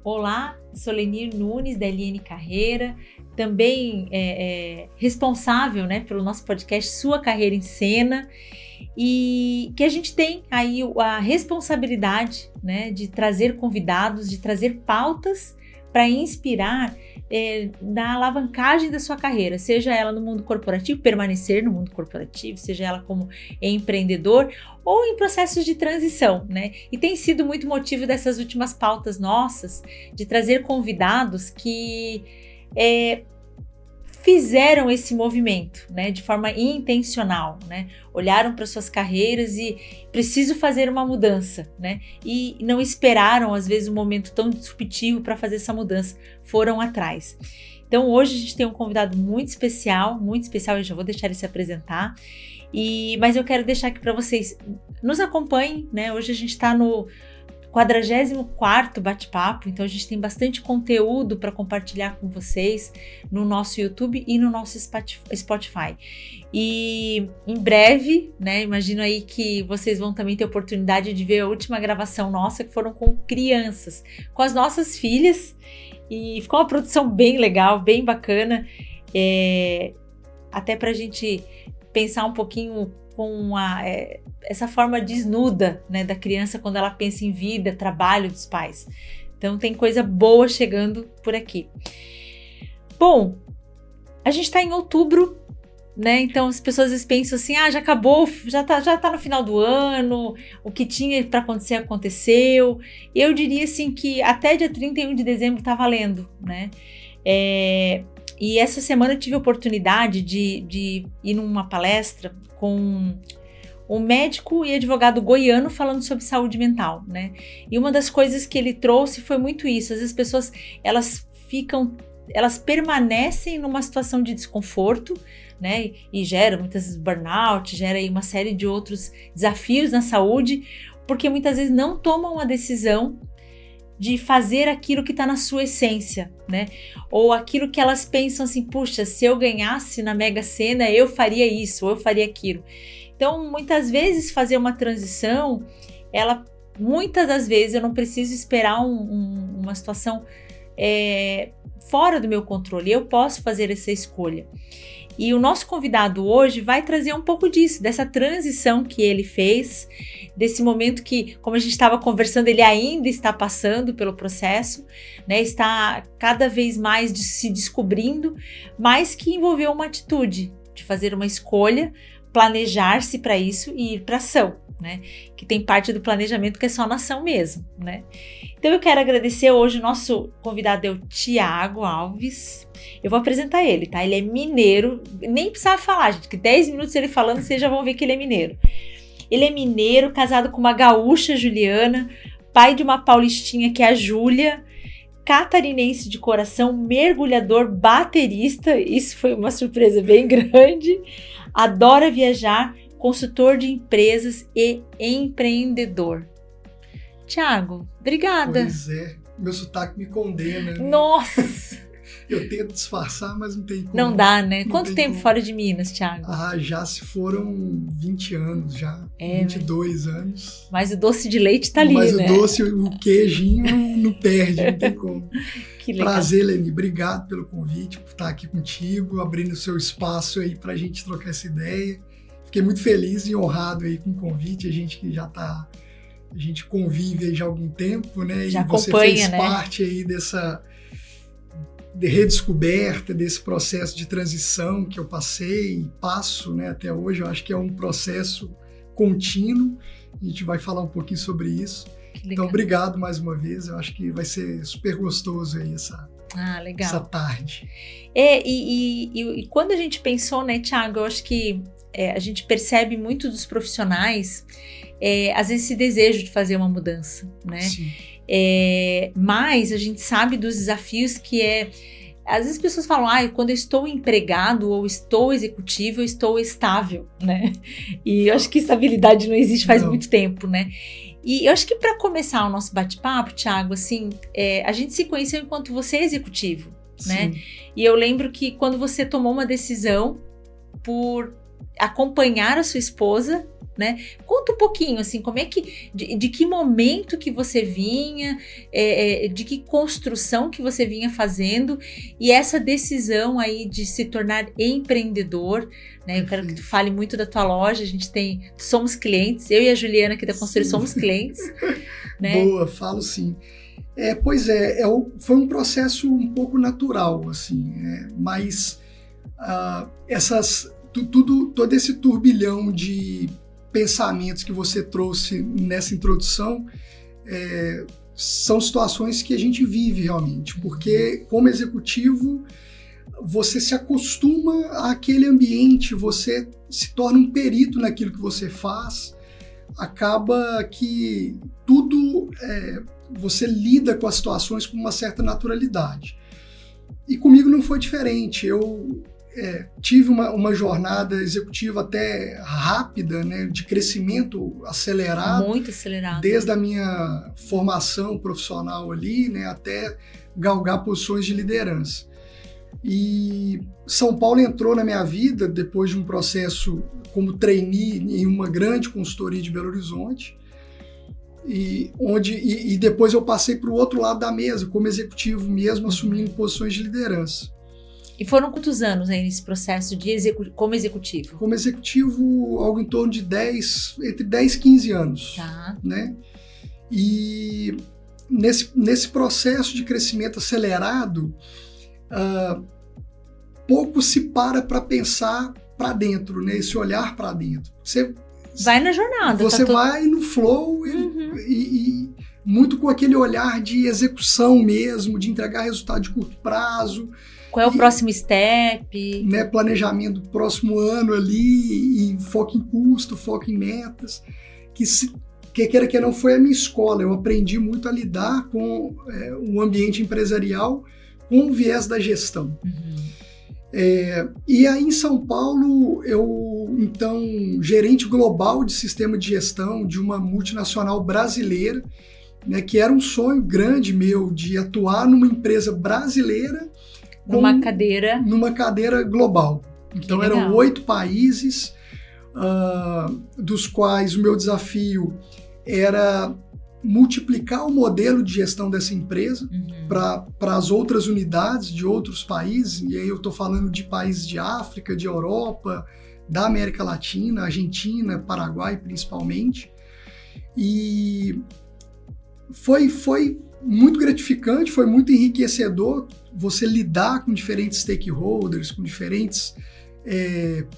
Olá, sou Lenir Nunes, da LN Carreira, também responsável, né, pelo nosso podcast Sua Carreira em Cena, e que a gente tem aí a responsabilidade, né, de trazer convidados, de trazer pautas para inspirar na alavancagem da sua carreira, seja ela no mundo corporativo, permanecer no mundo corporativo, seja ela como empreendedor ou em processos de transição, né? E tem sido muito motivo dessas últimas pautas nossas, de trazer convidados que fizeram esse movimento, né, de forma intencional, né, olharam para suas carreiras e preciso fazer uma mudança, né, e não esperaram às vezes um momento tão disruptivo para fazer essa mudança, foram atrás. Então hoje a gente tem um convidado muito especial, eu já vou deixar ele se apresentar, mas eu quero deixar aqui para vocês, nos acompanhem, né, hoje a gente está no 44º bate-papo, então a gente tem bastante conteúdo para compartilhar com vocês no nosso YouTube e no nosso Spotify. E em breve, né, imagino aí que vocês vão também ter oportunidade de ver a última gravação nossa, que foram com crianças, com as nossas filhas, e ficou uma produção bem legal, bem bacana, até para a gente pensar um pouquinho com essa forma desnuda, né, da criança quando ela pensa em vida, trabalho dos pais. Então tem coisa boa chegando por aqui. Bom, a gente está em outubro, né? Então as pessoas às vezes pensam assim, já acabou, já tá no final do ano, o que tinha para acontecer aconteceu. Eu diria assim que até dia 31 de dezembro tá valendo, né? E essa semana eu tive a oportunidade de ir numa palestra com um médico e advogado goiano falando sobre saúde mental, né? E uma das coisas que ele trouxe foi muito isso. Às vezes as pessoas, elas permanecem numa situação de desconforto, né? E gera muitas vezes burnout, gera aí uma série de outros desafios na saúde, porque muitas vezes não tomam a decisão de fazer aquilo que está na sua essência, né? Ou aquilo que elas pensam assim, puxa, se eu ganhasse na Mega Sena, eu faria isso, ou eu faria aquilo. Então, muitas vezes fazer uma transição, muitas das vezes eu não preciso esperar uma situação fora do meu controle, eu posso fazer essa escolha. E o nosso convidado hoje vai trazer um pouco disso, dessa transição que ele fez, desse momento que, como a gente estava conversando, ele ainda está passando pelo processo, né? Está cada vez mais se descobrindo, mas que envolveu uma atitude de fazer uma escolha, planejar-se para isso e ir para ação, né? Que tem parte do planejamento que é só na ação mesmo, né? Então eu quero agradecer hoje, o nosso convidado é o Thiago Alves. Eu vou apresentar ele, tá? Ele é mineiro, nem precisava falar, gente, que 10 minutos ele falando, vocês já vão ver que ele é mineiro. Ele é mineiro, casado com uma gaúcha, Juliana, pai de uma paulistinha que é a Júlia, catarinense de coração, mergulhador, baterista, isso foi uma surpresa bem grande, adora viajar, consultor de empresas e empreendedor. Thiago, obrigada. Pois é, meu sotaque me condena. Né? Nossa! Eu tento disfarçar, mas não tem como. Não dá, né? Quanto tempo fora de Minas, Thiago? Já se foram 20 anos, 22 anos. Mas o doce de leite tá ali, mas né? Mas o doce, o queijinho não perde, não tem como. Que legal. Prazer, Leni. Obrigado pelo convite, por estar aqui contigo, abrindo o seu espaço aí pra gente trocar essa ideia. Fiquei muito feliz e honrado aí com o convite, a gente que a gente convive aí já há algum tempo, né? Já e você acompanha, fez né? parte aí dessa redescoberta, desse processo de transição que eu passei e passo, né, até hoje. Eu acho que é um processo contínuo. A gente vai falar um pouquinho sobre isso. Então, obrigado mais uma vez. Eu acho que vai ser super gostoso aí essa tarde. E quando a gente pensou, né, Thiago, eu acho que a gente percebe muito dos profissionais, às vezes, esse desejo de fazer uma mudança, né? Sim. Mas a gente sabe dos desafios que às vezes as pessoas falam, quando eu estou empregado ou estou executivo, eu estou estável, né? E eu acho que estabilidade não existe faz muito tempo, né? E eu acho que para começar o nosso bate-papo, Thiago, assim, a gente se conheceu enquanto você é executivo, né? E eu lembro que quando você tomou uma decisão por acompanhar a sua esposa, né? Conta um pouquinho, assim, como é que, de que momento que você vinha, de que construção que você vinha fazendo, e essa decisão aí de se tornar empreendedor, né? Eu quero que tu fale muito da tua loja, somos clientes, eu e a Juliana aqui da Construir somos clientes, né? Boa, falo sim. Pois é, foi um processo um pouco natural, assim, mas todo esse turbilhão de pensamentos que você trouxe nessa introdução são situações que a gente vive realmente, porque como executivo você se acostuma àquele ambiente, você se torna um perito naquilo que você faz, acaba que tudo você lida com as situações com uma certa naturalidade. E comigo não foi diferente. Eu tive uma jornada executiva até rápida, né, de crescimento acelerado. Muito acelerado. Desde a minha formação profissional ali, né, até galgar posições de liderança. E São Paulo entrou na minha vida depois de um processo como trainee em uma grande consultoria de Belo Horizonte. E depois eu passei para o outro lado da mesa, como executivo mesmo, assumindo posições de liderança. E foram quantos anos aí nesse processo como executivo? Como executivo, algo em torno de entre 10 e 15 anos. Tá. Né? E nesse processo de crescimento acelerado, pouco se para pensar para dentro, né? Esse olhar para dentro. Você vai na jornada. Você vai no flow e muito com aquele olhar de execução mesmo, de entregar resultado de curto prazo. Qual é o próximo step? Né, planejamento do próximo ano ali, e foco em custo, foco em metas. Que queira que não foi a minha escola. Eu aprendi muito a lidar com o ambiente empresarial com o viés da gestão. E aí em São Paulo, eu, então, gerente global de sistema de gestão de uma multinacional brasileira, né, que era um sonho grande meu de atuar numa empresa brasileira numa cadeira global. Então eram 8 países, dos quais o meu desafio era multiplicar o modelo de gestão dessa empresa para as outras unidades de outros países, e aí eu estou falando de países de África, de Europa, da América Latina, Argentina, Paraguai principalmente. E foi muito gratificante, foi muito enriquecedor você lidar com diferentes stakeholders, com diferentes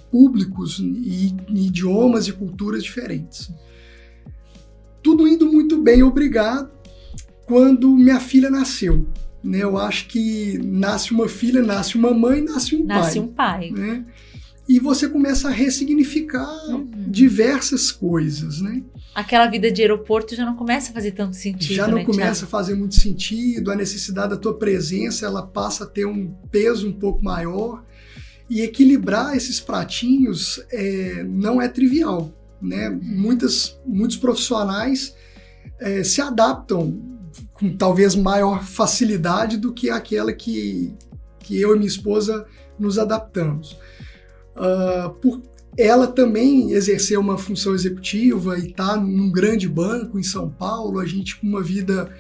públicos e idiomas e culturas diferentes. Tudo indo muito bem, obrigado, quando minha filha nasceu. Né? Eu acho que nasce uma filha, nasce uma mãe, nasce um pai. Nasce um pai. Né? E você começa a ressignificar diversas coisas, né? Aquela vida de aeroporto já não começa a fazer tanto sentido, já não né, começa Thiago? a fazer muito sentido, a necessidade da tua presença, ela passa a ter um peso um pouco maior, e equilibrar esses pratinhos não é trivial, né? Muitos profissionais se adaptam com talvez maior facilidade do que aquela que eu e minha esposa nos adaptamos. Por ela também exercer uma função executiva e estar num grande banco em São Paulo, a gente com uma vida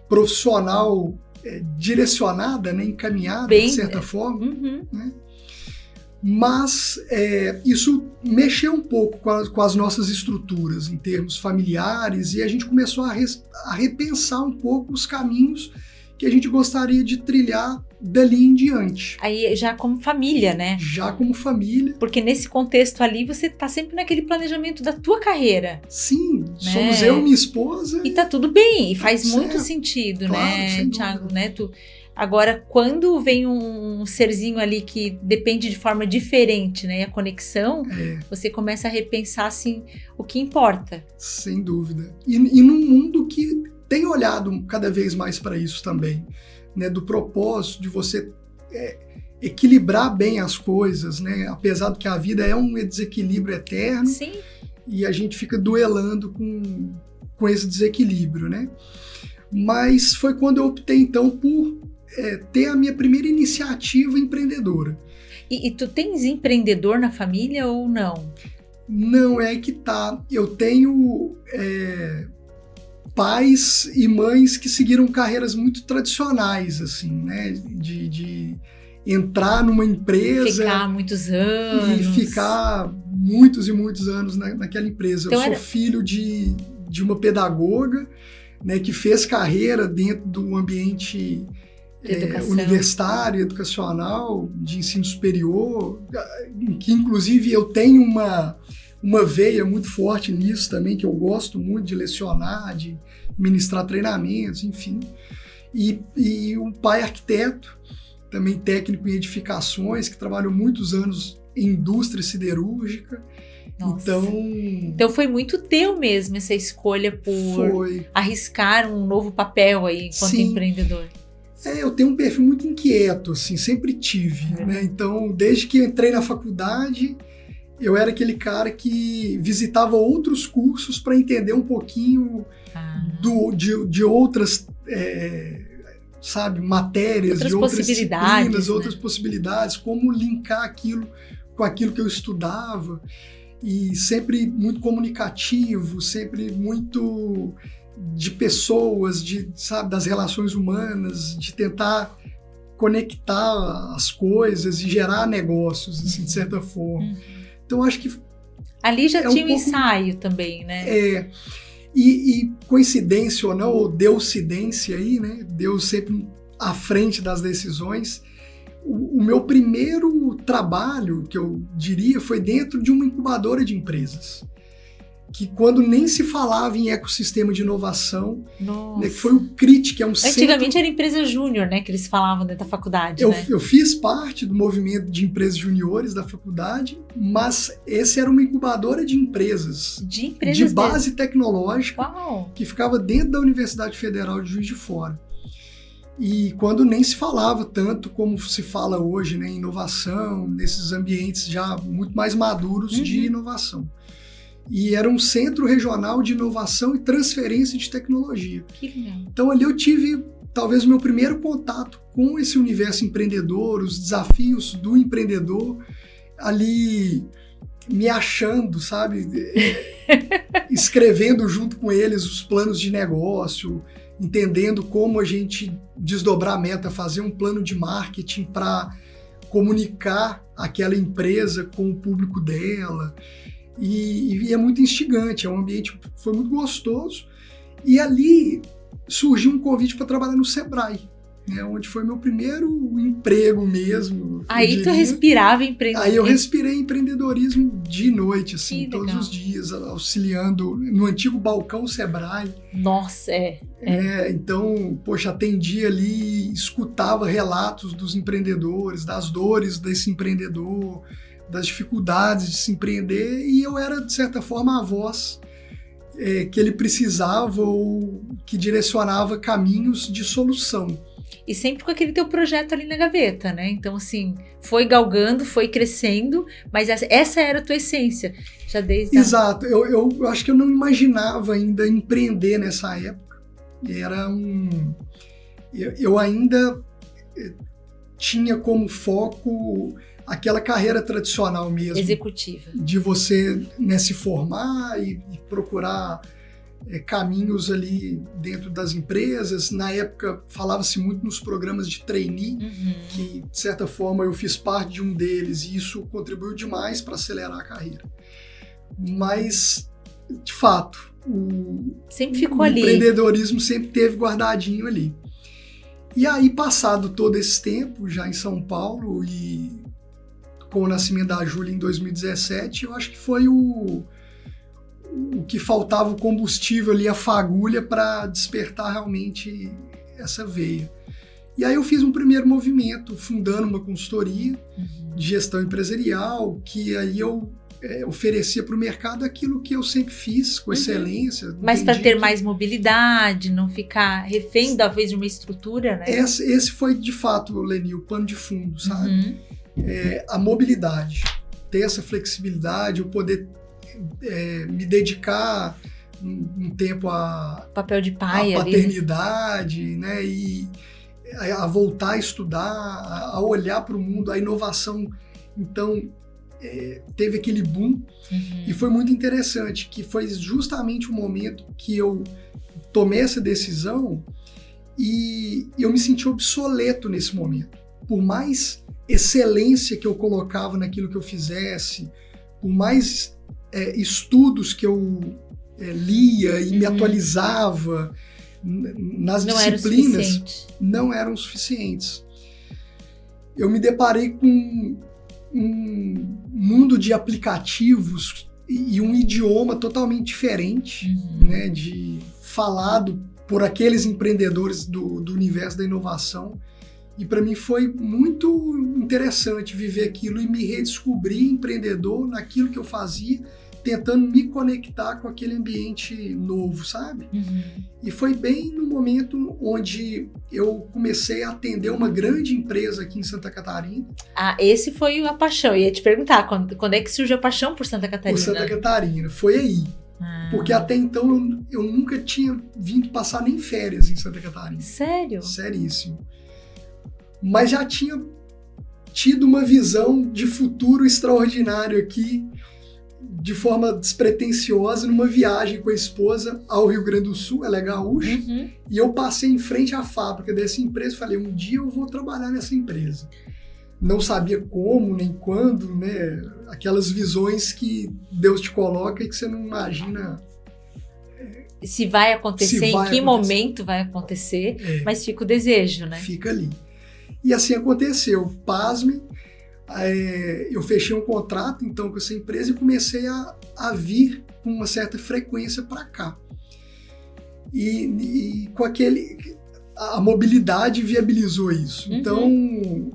profissional direcionada, né, encaminhada, de certa forma. Né? Mas isso mexeu um pouco com as nossas estruturas em termos familiares, e a gente começou a repensar um pouco os caminhos que a gente gostaria de trilhar dali em diante. Aí já como família, né? Já como família. Porque nesse contexto ali você tá sempre naquele planejamento da tua carreira. Sim, né? Somos eu e minha esposa. E tá tudo bem, e faz muito sentido, claro, né, Thiago? Né? Agora, quando vem um serzinho ali que depende de forma diferente, né, a conexão, você começa a repensar, assim, o que importa. Sem dúvida. E num mundo que tem olhado cada vez mais para isso também, né, do propósito de você equilibrar bem as coisas, né, apesar de que a vida é um desequilíbrio eterno. Sim. E a gente fica duelando com esse desequilíbrio, né? Mas foi quando eu optei, então, por ter a minha primeira iniciativa empreendedora. E tu tens empreendedor na família ou não? Não, é que tá. Eu tenho pais e mães que seguiram carreiras muito tradicionais, assim, né? De entrar numa empresa... Ficar muitos anos. E ficar muitos e muitos anos naquela empresa. Então eu sou filho de uma pedagoga, né, que fez carreira dentro do ambiente universitário, educacional, de ensino superior, que inclusive eu tenho uma veia muito forte nisso também, que eu gosto muito de lecionar, de ministrar treinamentos, enfim. E um pai arquiteto, também técnico em edificações, que trabalhou muitos anos em indústria siderúrgica. Então foi muito teu mesmo essa escolha por arriscar um novo papel aí enquanto empreendedor. Eu tenho um perfil muito inquieto, assim, sempre tive, né? Então, desde que entrei na faculdade, eu era aquele cara que visitava outros cursos para entender um pouquinho de outras, matérias, de outras disciplinas, outras possibilidades, como linkar aquilo com aquilo que eu estudava. E sempre muito comunicativo, sempre muito de pessoas, das relações humanas, de tentar conectar as coisas e gerar negócios, assim, de certa forma. Então, acho que... Ali já tinha um ensaio também, né? E coincidência ou não, ou deucidência aí, né? Deus sempre à frente das decisões. O meu primeiro trabalho, que eu diria, foi dentro de uma incubadora de empresas. Que quando nem se falava em ecossistema de inovação, né, que foi o CRIT, que é um Antigamente era empresa júnior, né, que eles falavam dentro da faculdade. Eu fiz parte do movimento de empresas juniores da faculdade, mas esse era uma incubadora de empresas de base tecnológica. Uau. Que ficava dentro da Universidade Federal de Juiz de Fora. E quando nem se falava tanto como se fala hoje, né, em inovação, nesses ambientes já muito mais maduros de inovação. E era um centro regional de inovação e transferência de tecnologia. Que legal. Então ali eu tive talvez o meu primeiro contato com esse universo empreendedor, os desafios do empreendedor, ali me achando, sabe? Escrevendo junto com eles os planos de negócio, entendendo como a gente desdobrar a meta, fazer um plano de marketing para comunicar aquela empresa com o público dela. E é muito instigante, é um ambiente que foi muito gostoso. E ali surgiu um convite para trabalhar no Sebrae, né, onde foi meu primeiro emprego mesmo. Aí tu respirava empreendedorismo. Aí eu respirei empreendedorismo de noite, assim, todos os dias, auxiliando no antigo balcão Sebrae. Nossa, então, poxa, atendia ali, escutava relatos dos empreendedores, das dores desse empreendedor, das dificuldades de se empreender, e eu era, de certa forma, a voz que ele precisava ou que direcionava caminhos de solução. E sempre com aquele teu projeto ali na gaveta, né? Então, assim, foi galgando, foi crescendo, mas essa era a tua essência, já desde... Exato. Eu acho que eu não imaginava ainda empreender nessa época. Eu ainda tinha como foco aquela carreira tradicional mesmo. Executiva. De você, né, se formar e procurar caminhos ali dentro das empresas. Na época, falava-se muito nos programas de trainee, que, de certa forma, eu fiz parte de um deles e isso contribuiu demais para acelerar a carreira. Mas, de fato, sempre ficou ali. O empreendedorismo sempre teve guardadinho ali. E aí, passado todo esse tempo, já em São Paulo e com o nascimento da Júlia em 2017, eu acho que foi o que faltava, o combustível ali, a fagulha para despertar realmente essa veia. E aí eu fiz um primeiro movimento, fundando uma consultoria de gestão empresarial, que aí eu oferecia para o mercado aquilo que eu sempre fiz com excelência. Mas para ter mais mobilidade, não ficar refém, talvez, de uma estrutura, né? Esse foi, de fato, Leni, o pano de fundo, sabe? A mobilidade, ter essa flexibilidade, eu poder me dedicar um tempo a papel de pai, a paternidade, ali, né? E a voltar a estudar, a olhar para o mundo, a inovação. Então, teve aquele boom, e foi muito interessante, que foi justamente o momento que eu tomei essa decisão e eu me senti obsoleto nesse momento. Por mais excelência que eu colocava naquilo que eu fizesse, por mais estudos que eu lia e me atualizava nas disciplinas, não eram suficientes. Eu me deparei com um mundo de aplicativos e um idioma totalmente diferente, né, falado por aqueles empreendedores do universo da inovação. E para mim foi muito interessante viver aquilo e me redescobrir empreendedor naquilo que eu fazia, tentando me conectar com aquele ambiente novo, sabe? E foi bem no momento onde eu comecei a atender uma grande empresa aqui em Santa Catarina. Ah, esse foi a paixão. Eu ia te perguntar, quando é que surgiu a paixão por Santa Catarina? Por Santa Catarina, foi aí. Porque até então eu nunca tinha vindo passar nem férias em Santa Catarina. Sério? Seríssimo. Mas já tinha tido uma visão de futuro extraordinário aqui, de forma despretensiosa, numa viagem com a esposa ao Rio Grande do Sul, ela é gaúcha, e eu passei em frente à fábrica dessa empresa e falei, um dia eu vou trabalhar nessa empresa. Não sabia como, nem quando, né? Aquelas visões que Deus te coloca e que você não imagina... Se vai acontecer, em que momento vai acontecer, mas fica o desejo, né? Fica ali. E assim aconteceu. Pasme, eu fechei um contrato então com essa empresa e comecei a vir com uma certa frequência para cá. E com a mobilidade viabilizou isso. Então,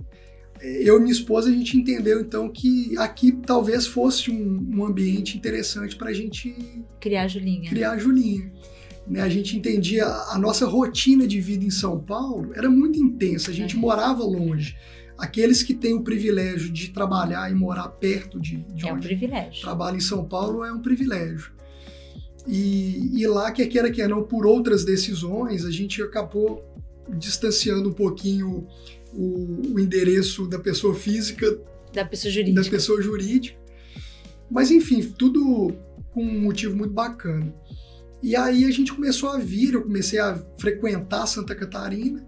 eu e minha esposa, a gente entendeu então que aqui talvez fosse um ambiente interessante para a gente criar a Julinha. Né, a gente entendia a nossa rotina de vida em São Paulo era muito intensa, a gente morava longe. Aqueles que têm o privilégio de trabalhar e morar perto de onde um privilégio. Trabalha em São Paulo é um privilégio. E lá, quer queira, quer não, por outras decisões, a gente acabou distanciando um pouquinho o endereço da pessoa física da pessoa jurídica. Mas enfim, tudo com um motivo muito bacana. E aí a gente começou a vir, eu comecei a frequentar Santa Catarina,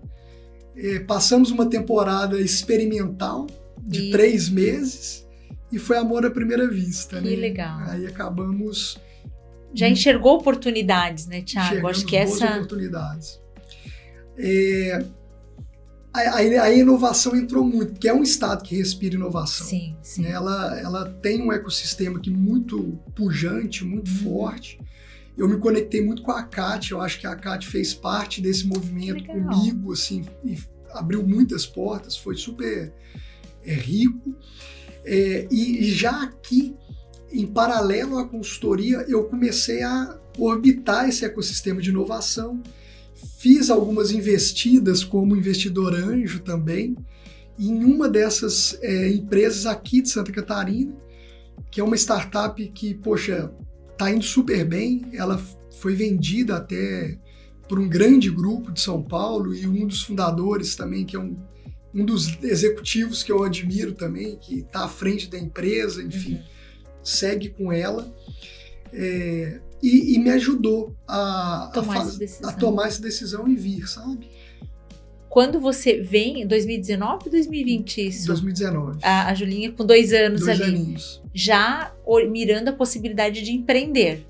passamos uma temporada experimental de 3 meses e foi amor à primeira vista. Que legal. Aí acabamos... Já enxergou oportunidades, né, Thiago? Acho que boas oportunidades. A inovação entrou muito, porque é um estado que respira inovação. Sim. Ela tem um ecossistema aqui muito pujante, muito forte. Eu me conectei muito com a Cátia, eu acho que a Cátia fez parte desse movimento comigo, assim, e abriu muitas portas, foi super rico. E já aqui, em paralelo à consultoria, eu comecei a orbitar esse ecossistema de inovação. Fiz algumas investidas como investidor anjo também, em uma dessas empresas aqui de Santa Catarina, que é uma startup que, poxa, está indo super bem. Ela foi vendida até por um grande grupo de São Paulo e um dos fundadores também, que é um dos executivos que eu admiro também, que está à frente da empresa, enfim, segue com ela. E me ajudou a tomar essa decisão e vir, sabe? Quando você vem, 2019 ou 2020 isso? 2019. A Julinha com 2 anos ali. 2 aninhos. Já mirando a possibilidade de empreender.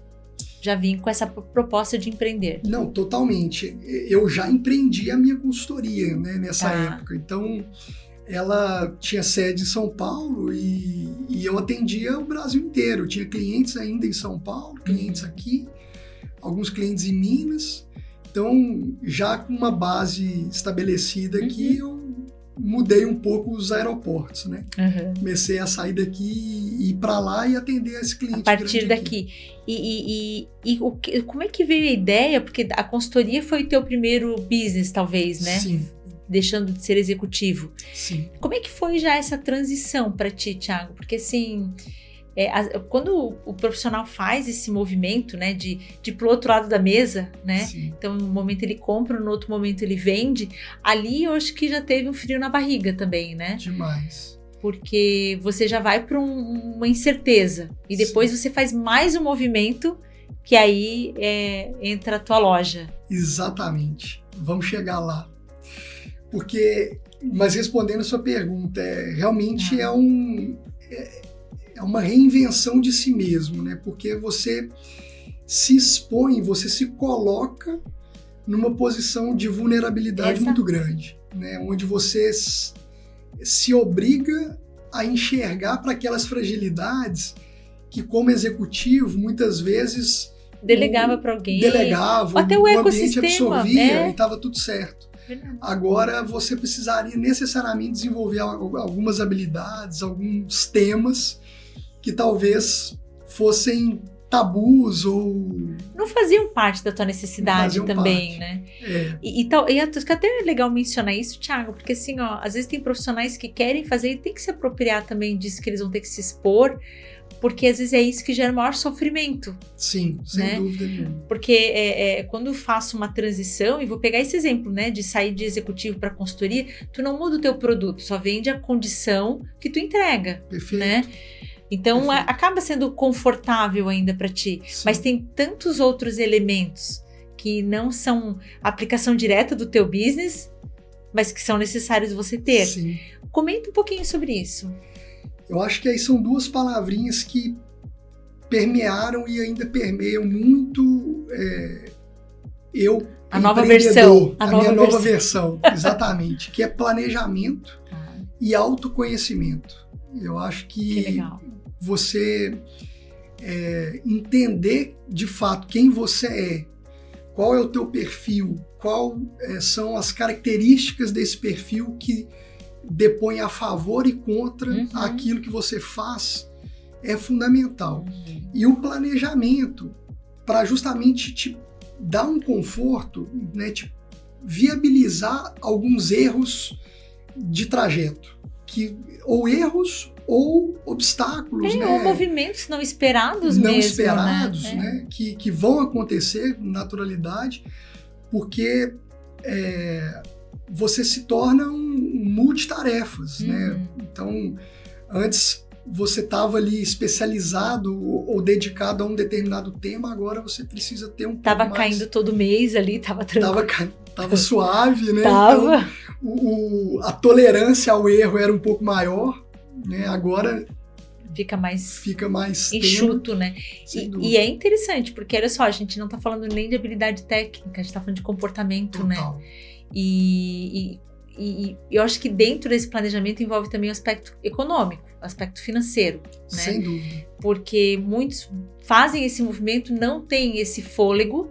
Já vim com essa proposta de empreender. Não, totalmente. Eu já empreendi a minha consultoria, né, nessa época. Então, ela tinha sede em São Paulo e eu atendia o Brasil inteiro. Eu tinha clientes ainda em São Paulo, clientes aqui, alguns clientes em Minas. Então, já com uma base estabelecida aqui, eu mudei um pouco os aeroportos, né? Comecei a sair daqui e ir para lá e atender esse cliente. A partir daqui. E como é que veio a ideia? Porque a consultoria foi o teu primeiro business, talvez, né? Sim. Deixando de ser executivo. Sim. Como é que foi já essa transição para ti, Thiago? Porque assim... quando o profissional faz esse movimento, né, de pro outro lado da mesa, né, Sim. Então no momento ele compra, no outro momento ele vende, ali eu acho que já teve um frio na barriga também, né? Demais. porque você já vai para uma incerteza e depois você faz mais um movimento que aí entra a tua loja. Exatamente. Vamos chegar lá. Mas respondendo a sua pergunta, realmente é uma reinvenção de si mesmo, né? Porque você se expõe, você se coloca numa posição de vulnerabilidade muito grande, né? Onde você se obriga a enxergar para aquelas fragilidades que, como executivo, muitas vezes delegava para alguém, até o ambiente absorvia e estava tudo certo. Verdade. Agora você precisaria necessariamente desenvolver algumas habilidades, alguns temas que talvez fossem tabus ou não faziam parte da tua necessidade também, né? E acho que até é legal mencionar isso, Thiago, porque assim, às vezes tem profissionais que querem fazer e tem que se apropriar também disso, que eles vão ter que se expor, porque às vezes é isso que gera maior sofrimento. Sim, sem dúvida nenhuma. Porque quando eu faço uma transição, e vou pegar esse exemplo, né, de sair de executivo para consultoria, tu não muda o teu produto, só vende a condição que tu entrega. Perfeito. Né? Então, acaba sendo confortável ainda para ti. Sim. Mas tem tantos outros elementos que não são aplicação direta do teu business, mas que são necessários você ter. Sim. Comenta um pouquinho sobre isso. Eu acho que aí são duas palavrinhas que permearam e ainda permeiam muito a nova versão. A minha nova versão, exatamente. Que é planejamento e autoconhecimento. Eu acho que legal. Você entender de fato quem você é, qual é o teu perfil, qual são as características desse perfil que depõe a favor e contra aquilo que você faz, é fundamental. E o planejamento, para justamente te dar um conforto, né, te viabilizar alguns erros de trajeto, ou erros ou obstáculos, né? Ou movimentos não esperados né? Que vão acontecer com naturalidade, porque você se torna um multitarefas, né? Então, antes você estava ali especializado ou dedicado a um determinado tema, agora você precisa ter um pouco mais... caindo todo mês ali, tava tranquilo. Tava suave, né? Tava. Então, a tolerância ao erro era um pouco maior, né? Agora fica mais enxuto, né? E é interessante, porque olha só, a gente não tá falando nem de habilidade técnica, a gente tá falando de comportamento, total, né? E eu acho que dentro desse planejamento envolve também o aspecto econômico, o aspecto financeiro, né? Sem dúvida. Porque muitos fazem esse movimento, não tem esse fôlego,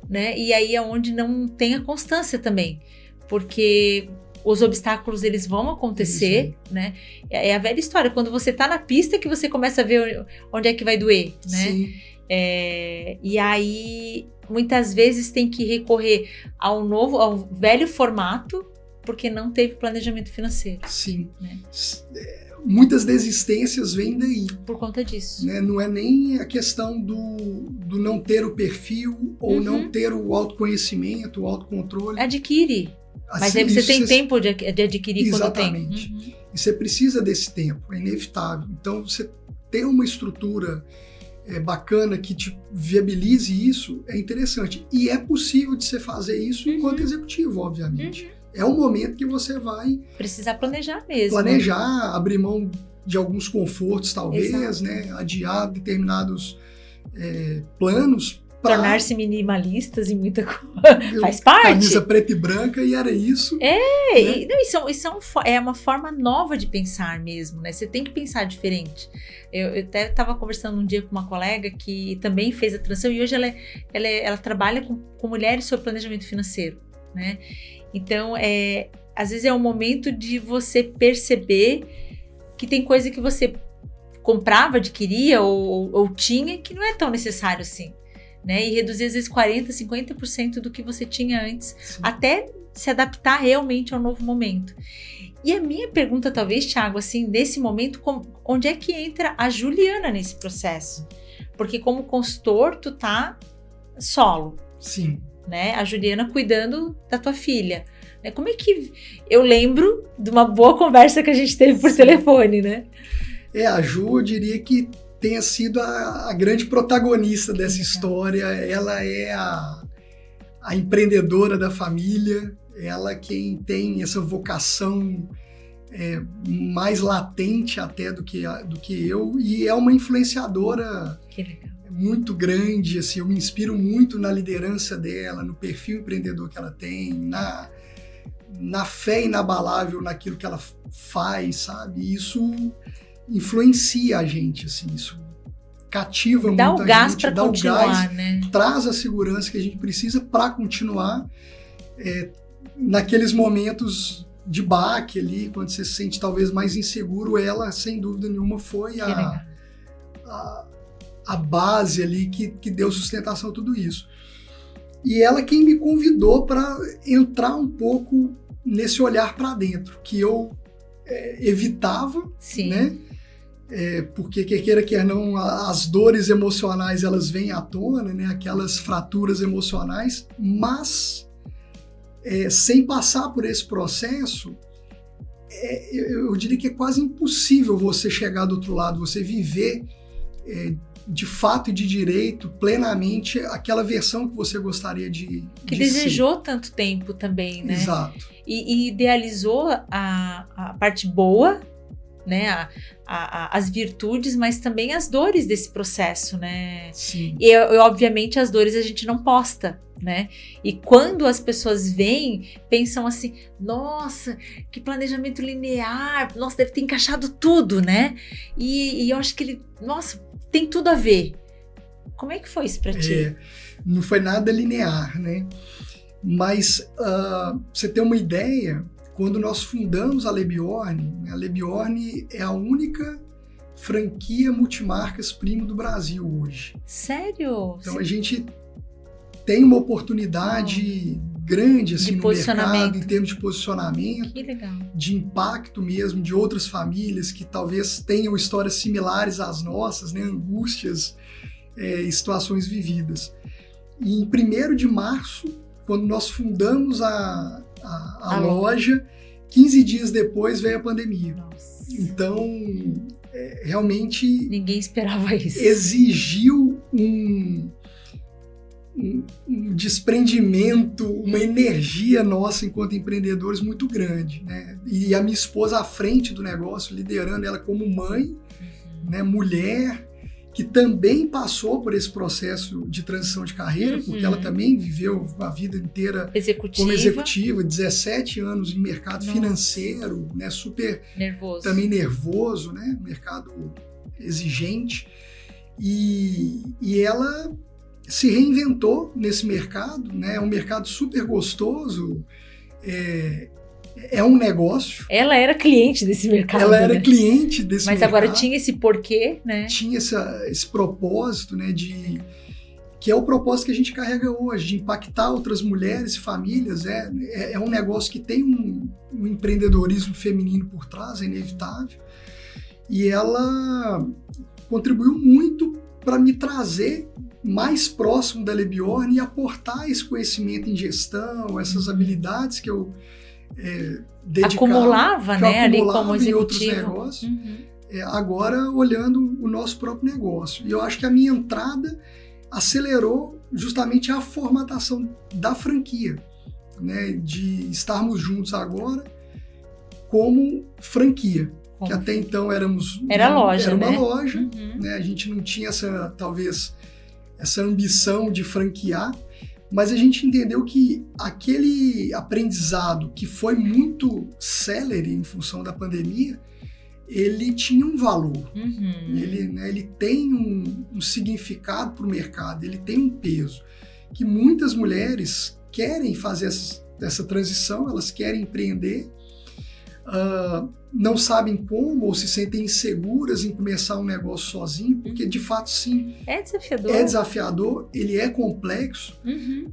né? E aí é onde não tem a constância também, porque os obstáculos eles vão acontecer, né? É a velha história, quando você tá na pista que você começa a ver onde é que vai doer, né? Sim. E aí muitas vezes tem que recorrer ao velho formato, porque não teve planejamento financeiro. Sim. Né? Muitas desistências vêm daí. Por conta disso. Né? Não é nem a questão do não ter o perfil ou não ter o autoconhecimento, o autocontrole. Adquire. Mas aí você tem tempo de adquirir. Exatamente. Quando tem. E você precisa desse tempo, é inevitável. Então, você ter uma estrutura bacana que te viabilize isso é interessante. E é possível de você fazer isso enquanto executivo, obviamente. É um momento que você vai... precisar planejar mesmo. Planejar, abrir mão de alguns confortos, talvez, né? Adiar determinados planos. Tornar-se minimalistas em muita coisa. Faz parte. Camisa preta e branca e era isso. Né? Isso é uma forma nova de pensar mesmo, né? Você tem que pensar diferente. Eu até estava conversando um dia com uma colega que também fez a transição e hoje ela trabalha com mulheres sobre planejamento financeiro, né? Então, às vezes é um momento de você perceber que tem coisa que você comprava, adquiria ou tinha que não é tão necessário assim, né? E reduzir às vezes 40%, 50% do que você tinha antes, sim, até se adaptar realmente ao novo momento. E a minha pergunta talvez, Thiago, assim, nesse momento, onde é que entra a Juliana nesse processo? Porque como consultor, tu tá solo. Sim. Né? A Juliana cuidando da tua filha. Como é que... Eu lembro de uma boa conversa que a gente teve por telefone, né? A Ju, eu diria que tenha sido a grande protagonista dessa história. Ela é a empreendedora da família, ela quem tem essa vocação mais latente até do que eu, e é uma influenciadora muito grande, assim, eu me inspiro muito na liderança dela, no perfil empreendedor que ela tem, na fé inabalável naquilo que ela faz, sabe? Isso influencia a gente, assim, isso cativa muito a gente. Dá o gás para continuar, né? Traz a segurança que a gente precisa para continuar naqueles momentos de baque ali, quando você se sente talvez mais inseguro. Ela, sem dúvida nenhuma, foi a base ali que deu sustentação a tudo isso. E ela quem me convidou para entrar um pouco nesse olhar para dentro, que eu evitava, sim, né? Porque quer queira, quer não, as dores emocionais elas vêm à tona, né? Aquelas fraturas emocionais, mas sem passar por esse processo, eu diria que é quase impossível você chegar do outro lado, você viver de fato e de direito, plenamente, aquela versão que você gostaria de desejou ser. Tanto tempo também, né? Exato. E idealizou a parte boa, né? As virtudes, mas também as dores desse processo, né? Sim. E obviamente as dores a gente não posta, né? E quando as pessoas veem, pensam assim, nossa, que planejamento linear, nossa, deve ter encaixado tudo, né? E eu acho que ele, nossa, tem tudo a ver. Como é que foi isso para ti? Não foi nada linear, né? Mas você tem uma ideia, quando nós fundamos a Lebjorn é a única franquia multimarcas premium do Brasil hoje. Sério? Então a gente tem uma oportunidade grande assim, no mercado, em termos de posicionamento, que legal, de impacto mesmo, de outras famílias que talvez tenham histórias similares às nossas, né? Angústias e situações vividas. E em 1º de março, quando nós fundamos a loja, 15 dias depois veio a pandemia. Nossa. Então, realmente... Ninguém esperava isso. Exigiu um desprendimento, uma energia nossa enquanto empreendedores muito grande, né? E a minha esposa à frente do negócio, liderando ela como mãe, né, mulher, que também passou por esse processo de transição de carreira, porque ela também viveu a vida inteira como executiva, 17 anos em mercado financeiro, né, super nervoso. Também nervoso, né, mercado exigente, e ela se reinventou nesse mercado, né, é um mercado super gostoso, é um negócio. Ela era cliente desse mercado. Ela era cliente desse mercado. Mas agora tinha esse porquê, né? Tinha esse propósito, né, que é o propósito que a gente carrega hoje, de impactar outras mulheres e famílias. É um negócio que tem um empreendedorismo feminino por trás, é inevitável. E ela contribuiu muito para me trazer mais próximo da Lebjorn e aportar esse conhecimento em gestão, essas habilidades que eu acumulava, né, ali como executivo. Em outros negócios, agora olhando o nosso próprio negócio. E eu acho que a minha entrada acelerou justamente a formatação da franquia, né, de estarmos juntos agora como franquia. Que até então era uma loja, né? A gente não tinha talvez essa ambição de franquear, mas a gente entendeu que aquele aprendizado que foi muito célere em função da pandemia, ele tinha um valor, ele tem um significado para o mercado, ele tem um peso, que muitas mulheres querem fazer essa transição, elas querem empreender, não sabem como ou se sentem inseguras em começar um negócio sozinho, porque de fato sim, é desafiador, ele é complexo.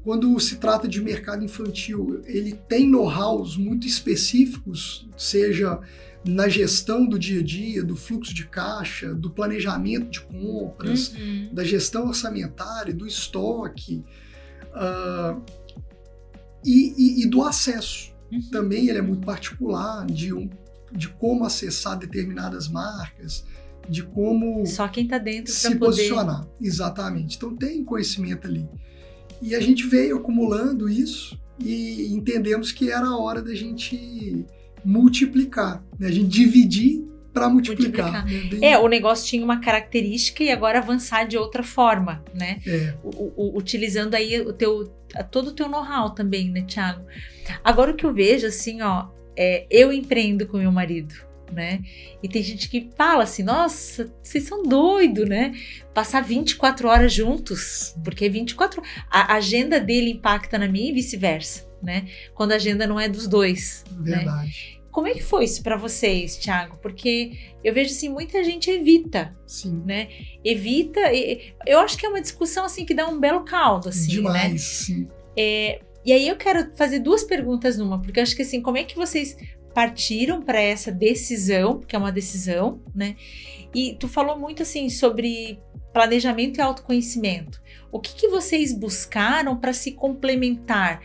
Quando se trata de mercado infantil, ele tem know-hows muito específicos, seja na gestão do dia a dia, do fluxo de caixa, do planejamento de compras, da gestão orçamentária, do estoque e do acesso. também ele é muito particular, de como acessar determinadas marcas, de como só quem está dentro se posicionar. Exatamente. Então tem conhecimento ali. E a gente veio acumulando isso e entendemos que era a hora da gente multiplicar, né? A gente dividir para multiplicar. Né? O negócio tinha uma característica e agora avançar de outra forma, né? Utilizando aí todo o teu know-how também, né, Thiago? Agora o que eu vejo, assim, eu empreendo com meu marido, né? E tem gente que fala assim, nossa, vocês são doidos, né? Passar 24 horas juntos, porque 24 a agenda dele impacta na minha e vice-versa, né? Quando a agenda não é dos dois. Verdade. Né? Como é que foi isso para vocês, Thiago? Porque eu vejo assim, muita gente evita, sim, né? Evita, eu acho que é uma discussão assim que dá um belo caldo, assim, demais, né? Sim. E aí eu quero fazer duas perguntas numa, porque eu acho que assim, como é que vocês partiram para essa decisão, porque é uma decisão, né? E tu falou muito assim sobre planejamento e autoconhecimento. O que vocês buscaram para se complementar?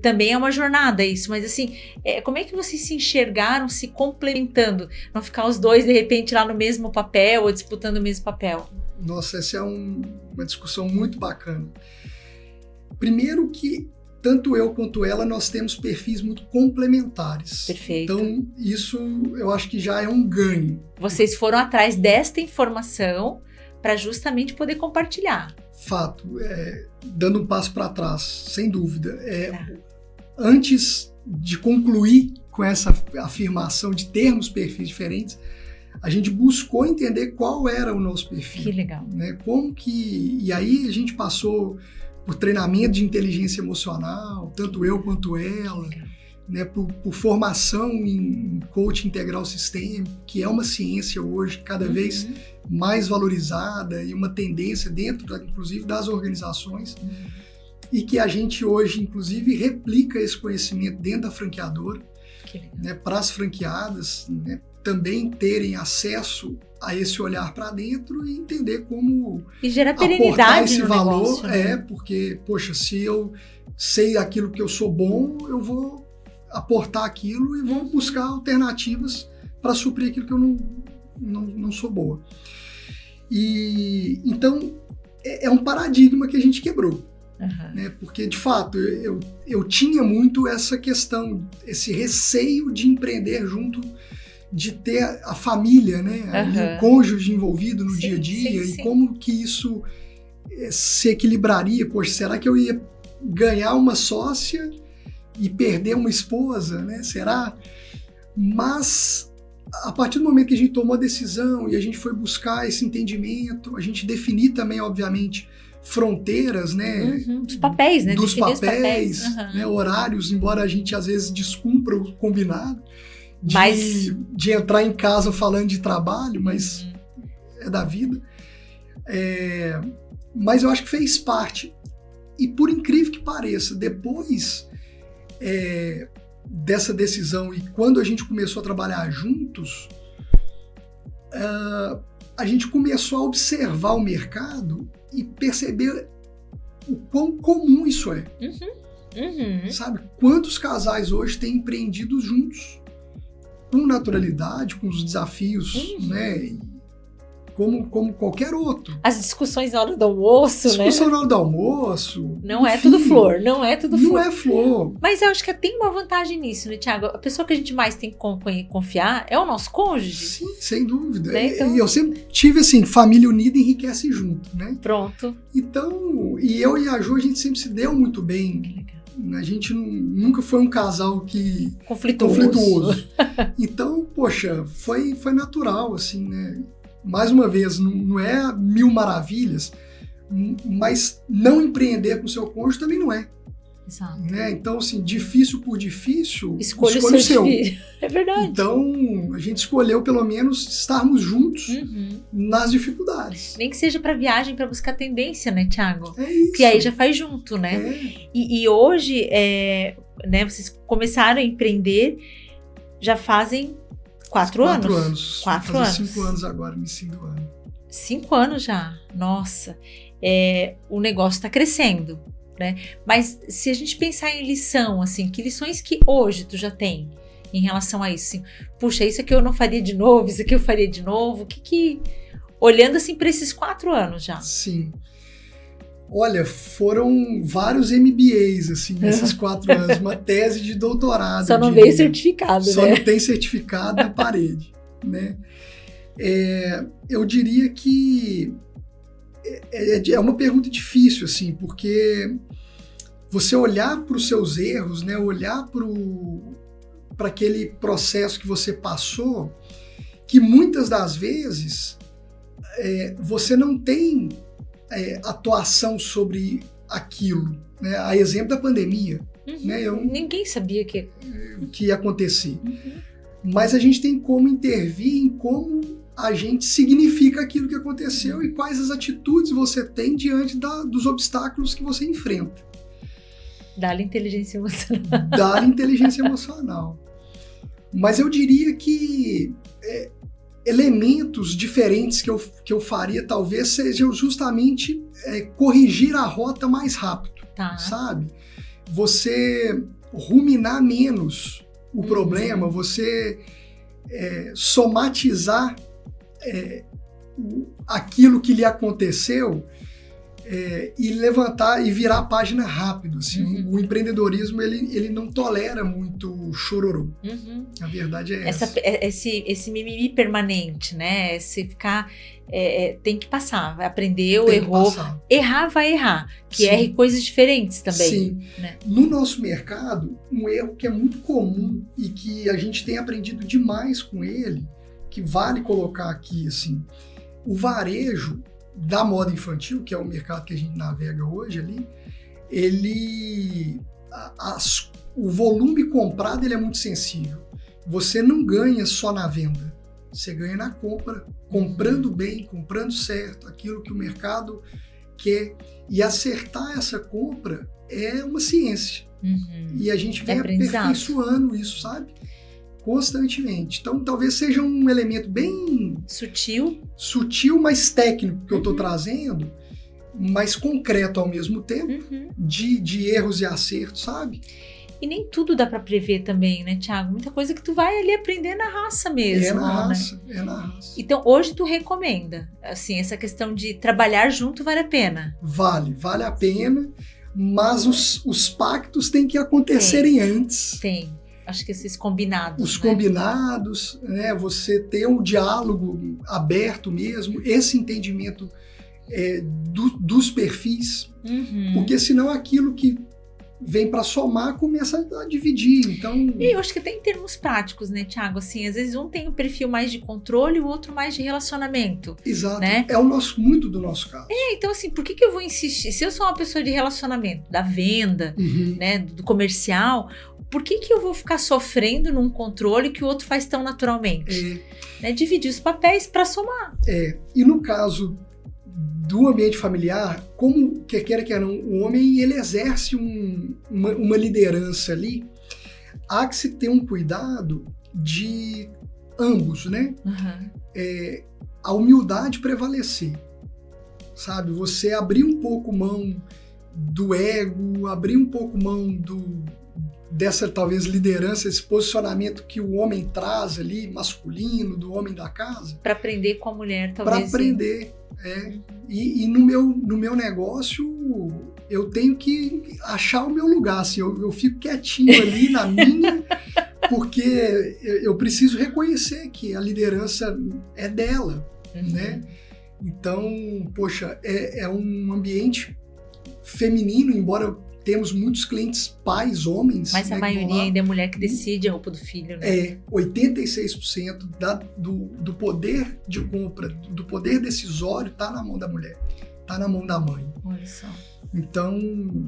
Também é uma jornada isso, mas assim, como é que vocês se enxergaram se complementando? Não ficar os dois, de repente, lá no mesmo papel ou disputando o mesmo papel? Nossa, essa é uma discussão muito bacana. Primeiro que tanto eu quanto ela, nós temos perfis muito complementares. Perfeito. Então, isso eu acho que já é um ganho. Vocês foram atrás desta informação para justamente poder compartilhar. Fato. Dando um passo para trás, sem dúvida. Antes de concluir com essa afirmação de termos perfis diferentes, a gente buscou entender qual era o nosso perfil. Que legal. Né? E aí a gente passou por treinamento de inteligência emocional, tanto eu quanto ela, né, por formação em coaching integral sistêmico, que é uma ciência hoje cada vez mais valorizada e uma tendência dentro, inclusive, das organizações, e que a gente hoje, inclusive, replica esse conhecimento dentro da franqueadora, né, para as franqueadas, né, também terem acesso a esse olhar para dentro e entender como e gerar aportar esse no valor. Negócio, né? Porque, poxa, se eu sei aquilo que eu sou bom, eu vou aportar aquilo e vou buscar alternativas para suprir aquilo que eu não sou boa. E então é um paradigma que a gente quebrou. Né? Porque, de fato, eu tinha muito essa questão, esse receio de empreender junto, de ter a família, né? O cônjuge envolvido no dia a dia, e como que isso se equilibraria. Poxa, será que eu ia ganhar uma sócia e perder uma esposa, né? Será? Mas a partir do momento que a gente tomou a decisão e a gente foi buscar esse entendimento, a gente definir também, obviamente, fronteiras, né? Dos papéis, né? Dos papéis, né? Horários, embora a gente às vezes descumpra o combinado, de entrar em casa falando de trabalho, mas é da vida. Mas eu acho que fez parte. E por incrível que pareça, depois dessa decisão e quando a gente começou a trabalhar juntos, a gente começou a observar o mercado e perceber o quão comum isso é. Sabe? Quantos casais hoje têm empreendido juntos, com naturalidade, com os desafios, né? Como qualquer outro. As discussões na hora do almoço, Discussão na hora do almoço. Não é tudo flor, não é tudo flor. Não é flor. Mas eu acho que tem uma vantagem nisso, né, Thiago? A pessoa que a gente mais tem que confiar é o nosso cônjuge. Sim, sem dúvida. Né? Então... E eu sempre tive assim, família unida enriquece junto, né? Pronto. Então, e eu e a Ju, a gente sempre se deu muito bem. A gente nunca foi um casal que... Conflituoso. Então, poxa, foi natural, assim, né? Mais uma vez, não é mil maravilhas, mas não empreender com o seu cônjuge também não é. Exato. Né? Então, assim, difícil por difícil, escolha o seu. É verdade. Então, a gente escolheu, pelo menos, estarmos juntos nas dificuldades. Nem que seja para viagem, para buscar tendência, né, Thiago? É isso. Que aí já faz junto, né? E hoje, né, vocês começaram a empreender, já fazem 4 anos. 4 anos. 5 anos agora, no início do ano. 5 anos já? Nossa. O negócio está crescendo. né? Mas se a gente pensar em lição, assim, que lições que hoje tu já tem em relação a isso? Assim, puxa, isso aqui eu não faria de novo, isso aqui eu faria de novo. O que olhando assim para esses 4 anos já? Sim. Olha, foram vários MBAs, assim, nesses 4 anos, uma tese de doutorado. Só não veio certificado, Só né? não tem certificado na parede, né? Eu diria que é uma pergunta difícil, assim, porque você olhar para os seus erros, né, olhar para aquele processo que você passou, que muitas das vezes você não tem atuação sobre aquilo, né? A exemplo da pandemia, né? Ninguém sabia que ia acontecer. Mas a gente tem como intervir em como a gente significa aquilo que aconteceu e quais as atitudes você tem diante dos obstáculos que você enfrenta. Dá-lhe inteligência emocional. Dá-lhe inteligência emocional. Mas eu diria que elementos diferentes que eu faria talvez sejam justamente corrigir a rota mais rápido, sabe? Você ruminar menos o problema, você somatizar aquilo que lhe aconteceu e levantar e virar a página rápido. Assim. O empreendedorismo ele não tolera muito chororô. A verdade é essa. Esse mimimi permanente, né? Esse ficar... tem que passar, vai aprender ou errou. Errar vai errar, que erre coisas diferentes também. Sim. Né? No nosso mercado, um erro que é muito comum e que a gente tem aprendido demais com ele, que vale colocar aqui, assim, o varejo da moda infantil, que é o mercado que a gente navega hoje ali, o volume comprado ele é muito sensível. Você não ganha só na venda, você ganha na compra, comprando bem, comprando certo, aquilo que o mercado quer. E acertar essa compra é uma ciência. E a gente vem aperfeiçoando isso, sabe? Constantemente. Então, talvez seja um elemento bem sutil, mais técnico que eu estou trazendo, mais concreto ao mesmo tempo, de erros e acertos, sabe? E nem tudo dá para prever também, né, Thiago? Muita coisa que tu vai ali aprender na raça mesmo. É na raça. Então, hoje tu recomenda, assim, essa questão de trabalhar junto vale a pena? Vale a pena, mas os pactos têm que acontecerem antes. Tem. Acho que esses combinados. Os combinados, né? Você ter um diálogo aberto mesmo, esse entendimento dos perfis, porque senão aquilo que vem para somar começa a dividir. Então, e eu acho que até em termos práticos, né, Thiago? Assim, às vezes um tem um perfil mais de controle e o outro mais de relacionamento. Exato. Né? É muito do nosso caso. Então assim, por que eu vou insistir? Se eu sou uma pessoa de relacionamento, da venda, né, do comercial, por que eu vou ficar sofrendo num controle que o outro faz tão naturalmente? Né? Dividir os papéis para somar. E no caso do ambiente familiar, como quer que não, o homem ele exerce uma liderança ali, há que se ter um cuidado de ambos, né? A humildade prevalecer, sabe? Você abrir um pouco mão do ego, abrir um pouco mão dessa talvez liderança, esse posicionamento que o homem traz ali, masculino, do homem da casa. Para aprender com a mulher, talvez. Para aprender, E no meu negócio, eu tenho que achar o meu lugar, assim, eu fico quietinho ali na minha, porque eu preciso reconhecer que a liderança é dela, né? Então, poxa, é um ambiente feminino, embora temos muitos clientes pais, homens. Mas a maioria ainda é mulher que decide a roupa do filho, né? 86% do poder de compra, do poder decisório está na mão da mulher, está na mão da mãe. Olha só. Então...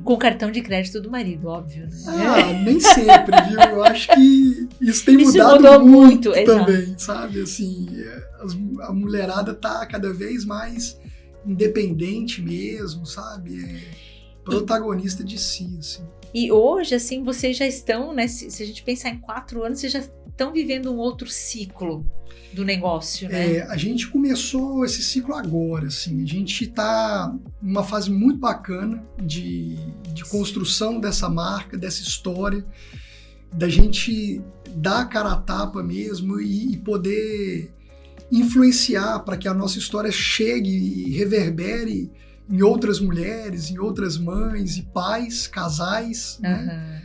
Com o cartão de crédito do marido, óbvio, né? Nem sempre, viu? Eu acho que isso tem mudado muito também, sabe? Assim, a mulherada tá cada vez mais independente mesmo, sabe? Protagonista de si, assim. E hoje, assim, vocês já estão, né? Se a gente pensar em 4 anos, vocês já estão vivendo um outro ciclo do negócio, né? A gente começou esse ciclo agora, assim. A gente está numa fase muito bacana de construção dessa marca, dessa história, da gente dar a cara a tapa mesmo e poder influenciar para que a nossa história chegue e reverbere em outras mulheres, em outras mães e pais, casais, né?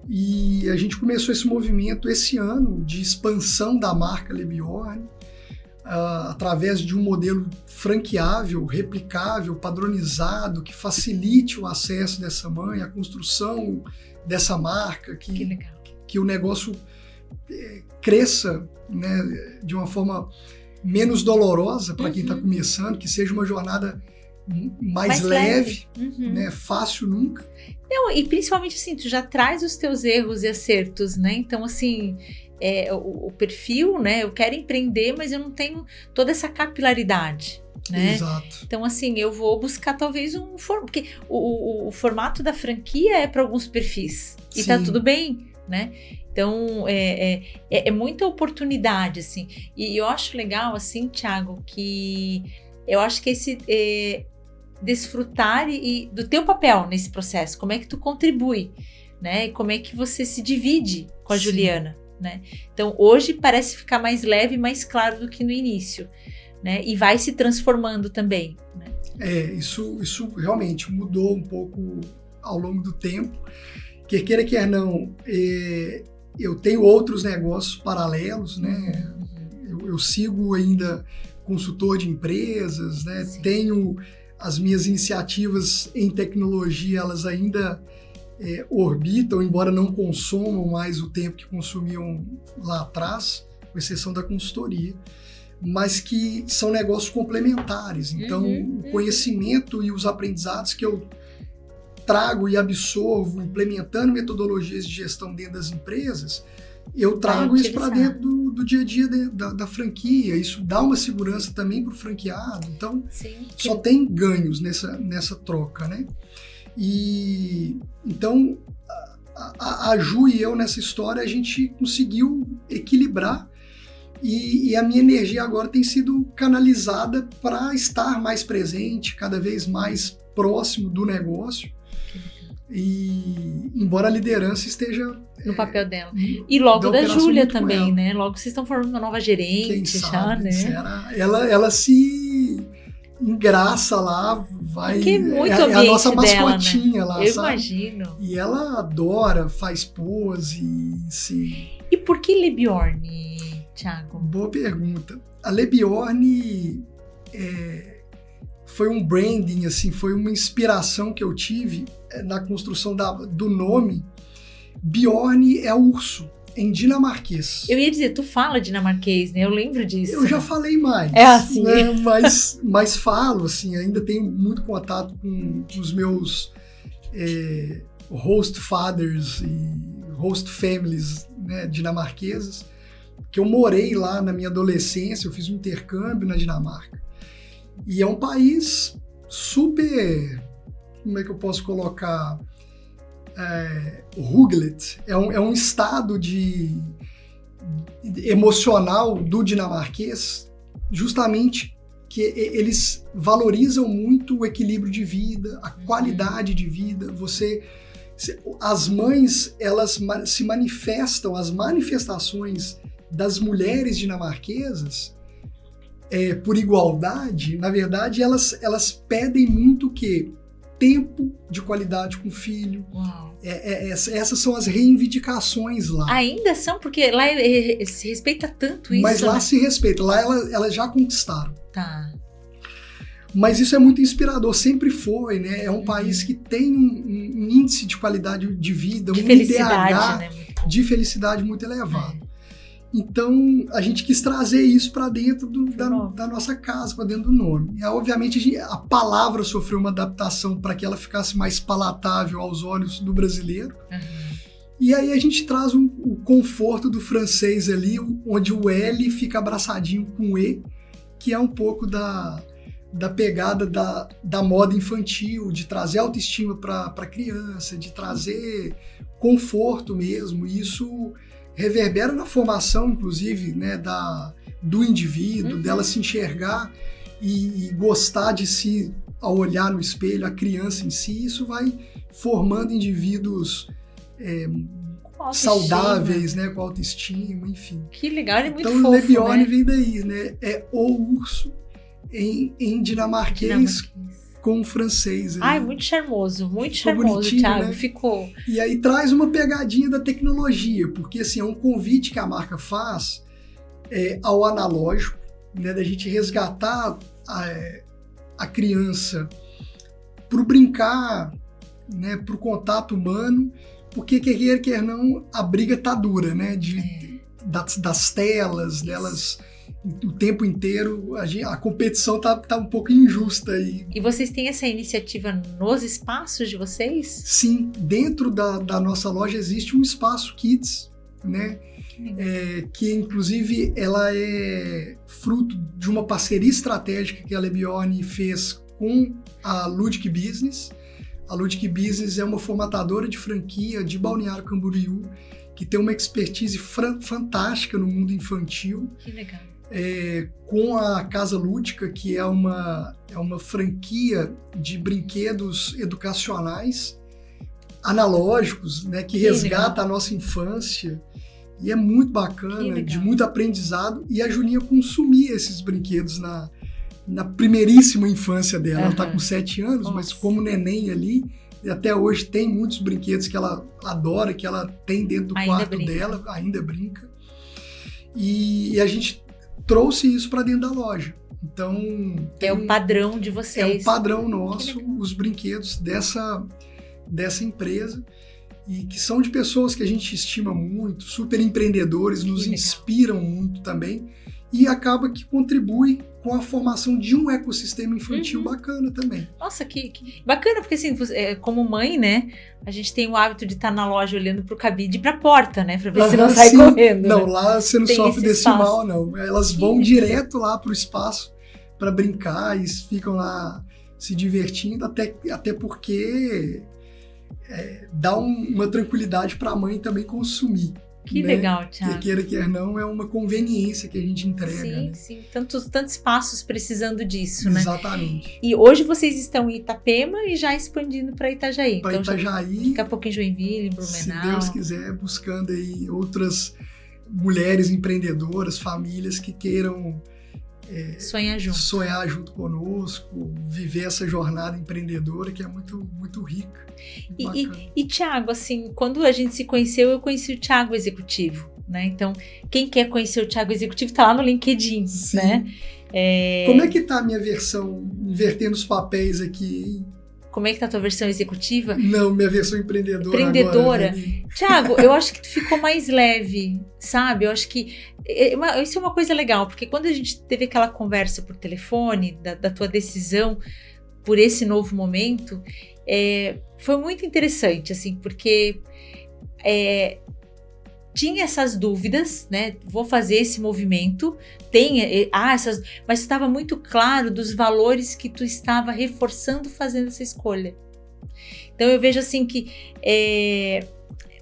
E a gente começou esse movimento esse ano de expansão da marca Le Bjorn, através de um modelo franqueável, replicável, padronizado, que facilite o acesso dessa mãe, a construção dessa marca, que o negócio cresça, né, de uma forma menos dolorosa para quem está começando, que seja uma jornada mais leve, né? Fácil nunca. Não, e principalmente assim, tu já traz os teus erros e acertos, né? Então, assim, o perfil, né? Eu quero empreender, mas eu não tenho toda essa capilaridade, né? Exato. Então, assim, eu vou buscar talvez porque o formato da franquia é para alguns perfis. E tá tudo bem, né? Então, é muita oportunidade, assim. E eu acho legal, assim, Thiago, que eu acho que esse desfrutar do teu papel nesse processo, como é que tu contribui, né? E como é que você se divide com a Juliana, né? Então, hoje parece ficar mais leve, mais claro do que no início, né? E vai se transformando também, né? Isso realmente mudou um pouco ao longo do tempo. Quer queira, quer não, eu tenho outros negócios paralelos, né? Eu sigo ainda consultor de empresas, né? Tenho as minhas iniciativas em tecnologia, elas ainda orbitam, embora não consumam mais o tempo que consumiam lá atrás, com exceção da consultoria, mas que são negócios complementares. Então, o conhecimento e os aprendizados que eu trago e absorvo, implementando metodologias de gestão dentro das empresas, eu trago isso para dentro do dia a dia da franquia. Isso dá uma segurança também para o franqueado. Então, só tem ganhos nessa troca, né? E então, a Ju e eu nessa história, a gente conseguiu equilibrar e a minha energia agora tem sido canalizada para estar mais presente, cada vez mais próximo do negócio. E embora a liderança esteja no papel dela. E logo da Júlia também, né? Logo vocês estão formando uma nova gerente. Quem sabe, né? Ela se engraça lá, vai. Porque é muito a nossa mascotinha dela, né? lá, eu sabe? Imagino. E ela adora, faz pose. E por que Le Bjorn, Thiago? Boa pergunta. A Le Bjorn foi um branding, assim, foi uma inspiração que eu tive na construção do nome. Bjorn é urso, em dinamarquês. Eu ia dizer, tu fala dinamarquês, né? Eu lembro disso. Eu já falei mais. É assim. Né? Mas falo, assim, ainda tenho muito contato com os meus host fathers e host families, né, dinamarquesas, que eu morei lá na minha adolescência, eu fiz um intercâmbio na Dinamarca. E é um país super, como é que eu posso colocar, rugged, é um estado emocional do dinamarquês, justamente que eles valorizam muito o equilíbrio de vida, a qualidade de vida. As mães, elas se manifestam, as manifestações das mulheres dinamarquesas, por igualdade, na verdade, elas pedem muito o quê? Tempo de qualidade com o filho. Essas são as reivindicações lá. Ainda são? Porque lá se respeita tanto isso. Mas lá, né? se respeita, lá elas já conquistaram. Tá. Mas isso é muito inspirador, sempre foi, né? É um país que tem um índice de qualidade de vida, um IDH, né? De felicidade muito elevado. Então, a gente quis trazer isso para dentro da nossa casa, para dentro do nome. Obviamente, a palavra sofreu uma adaptação para que ela ficasse mais palatável aos olhos do brasileiro. E aí a gente traz o conforto do francês ali, onde o L fica abraçadinho com o E, que é um pouco da da pegada da moda infantil, de trazer autoestima para a criança, de trazer conforto mesmo. E isso reverbera na formação, inclusive, né, do indivíduo, dela se enxergar e gostar de si ao olhar no espelho, a criança em si. Isso vai formando indivíduos saudáveis, né, com autoestima, enfim. Que legal, ele é muito então, fofo, Le Bione, né? vem daí, né? É o urso em dinamarquês com francês. Ai, muito charmoso, bonitinho, Thiago, né? ficou. E aí traz uma pegadinha da tecnologia, porque assim, é um convite que a marca faz ao analógico, né, da gente resgatar a criança para o brincar, né, para o contato humano, porque quer não, a briga tá dura, né, das telas, delas o tempo inteiro, a competição tá um pouco injusta aí. E vocês têm essa iniciativa nos espaços de vocês? Sim, dentro da nossa loja existe um espaço Kids, né? Que inclusive ela é fruto de uma parceria estratégica que a Le Bione fez com a Ludic Business. A Ludic Business é uma formatadora de franquia de Balneário Camboriú, que tem uma expertise fantástica no mundo infantil. Que legal. Com a Casa Lúdica, que é uma franquia de brinquedos educacionais analógicos, né, que resgata a nossa infância, e é muito bacana, de muito aprendizado, e a Julinha consumia esses brinquedos na primeiríssima infância dela. Ela está com 7 anos, mas como neném ali, e até hoje tem muitos brinquedos que ela adora, que ela tem dentro do quarto dela, ainda brinca, e a gente trouxe isso para dentro da loja. Então é o padrão de vocês. É o padrão nosso, os brinquedos dessa empresa, e que são de pessoas que a gente estima muito, super empreendedores, nos inspiram muito também, e acaba que contribui com a formação de um ecossistema infantil bacana também. Nossa, que bacana, porque assim, como mãe, né, a gente tem o hábito de estar na loja olhando pro cabide e pra porta, né, pra ver se não sai correndo. Não, né? lá você não sofre desse mal, não. Elas vão direto lá pro espaço para brincar e ficam lá se divertindo, até porque dá uma tranquilidade para a mãe também consumir. Que legal, Thiago. Quer não, é uma conveniência que a gente entrega. Sim, sim. Tantos espaços precisando disso, né? Exatamente. E hoje vocês estão em Itapema e já expandindo para Itajaí. Para Itajaí. Daqui a pouco em Joinville, em Blumenau. Se Deus quiser, buscando aí outras mulheres empreendedoras, famílias que queiram sonhar junto conosco, viver essa jornada empreendedora que é muito, muito rica. E Thiago, assim, quando a gente se conheceu, eu conheci o Thiago Executivo, né? Então, quem quer conhecer o Thiago Executivo tá lá no LinkedIn, sim, né? Como é que tá a minha versão, invertendo os papéis aqui? Como é que tá a tua versão executiva? Não, minha versão empreendedora. Agora, Thiago, eu acho que tu ficou mais leve, sabe? Eu acho que isso é uma coisa legal, porque quando a gente teve aquela conversa por telefone, da tua decisão por esse novo momento, foi muito interessante, assim, porque tinha essas dúvidas, né? Vou fazer esse movimento, mas estava muito claro dos valores que tu estava reforçando fazendo essa escolha. Então eu vejo assim que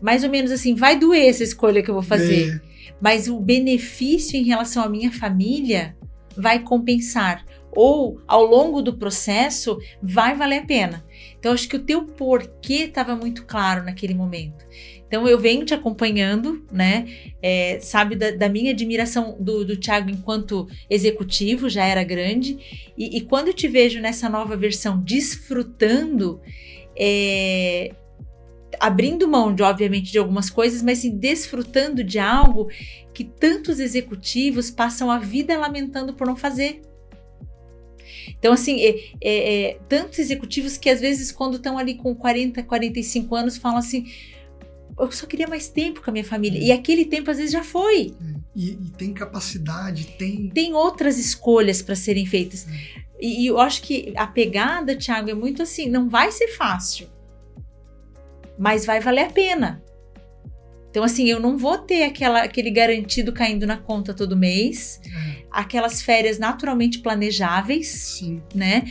mais ou menos assim, vai doer essa escolha que eu vou fazer, mas o benefício em relação à minha família vai compensar, ou ao longo do processo vai valer a pena. Então acho que o teu porquê estava muito claro naquele momento. Então eu venho te acompanhando, né? Sabe da minha admiração do Thiago enquanto executivo, já era grande, e quando eu te vejo nessa nova versão desfrutando, abrindo mão obviamente de algumas coisas, mas sim desfrutando de algo que tantos executivos passam a vida lamentando por não fazer. Então, assim, tantos executivos que às vezes quando estão ali com 40, 45 anos falam assim, eu só queria mais tempo com a minha família. E aquele tempo às vezes já foi. E tem capacidade, tem outras escolhas para serem feitas. E eu acho que a pegada, Thiago, é muito assim, não vai ser fácil, mas vai valer a pena. Então, assim, eu não vou ter aquele garantido caindo na conta todo mês, aquelas férias naturalmente planejáveis, Sim. né?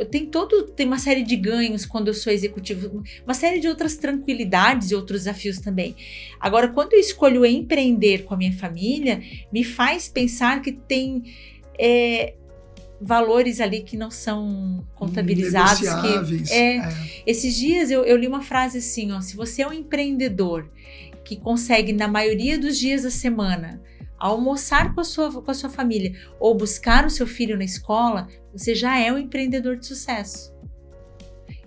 Tem uma série de ganhos quando eu sou executivo, uma série de outras tranquilidades e outros desafios também. Agora, quando eu escolho empreender com a minha família, me faz pensar que tem valores ali que não são contabilizados. Negociáveis. Esses dias eu li uma frase assim, ó, se você é um empreendedor que consegue, na maioria dos dias da semana, almoçar com a sua família ou buscar o seu filho na escola, você já é um empreendedor de sucesso.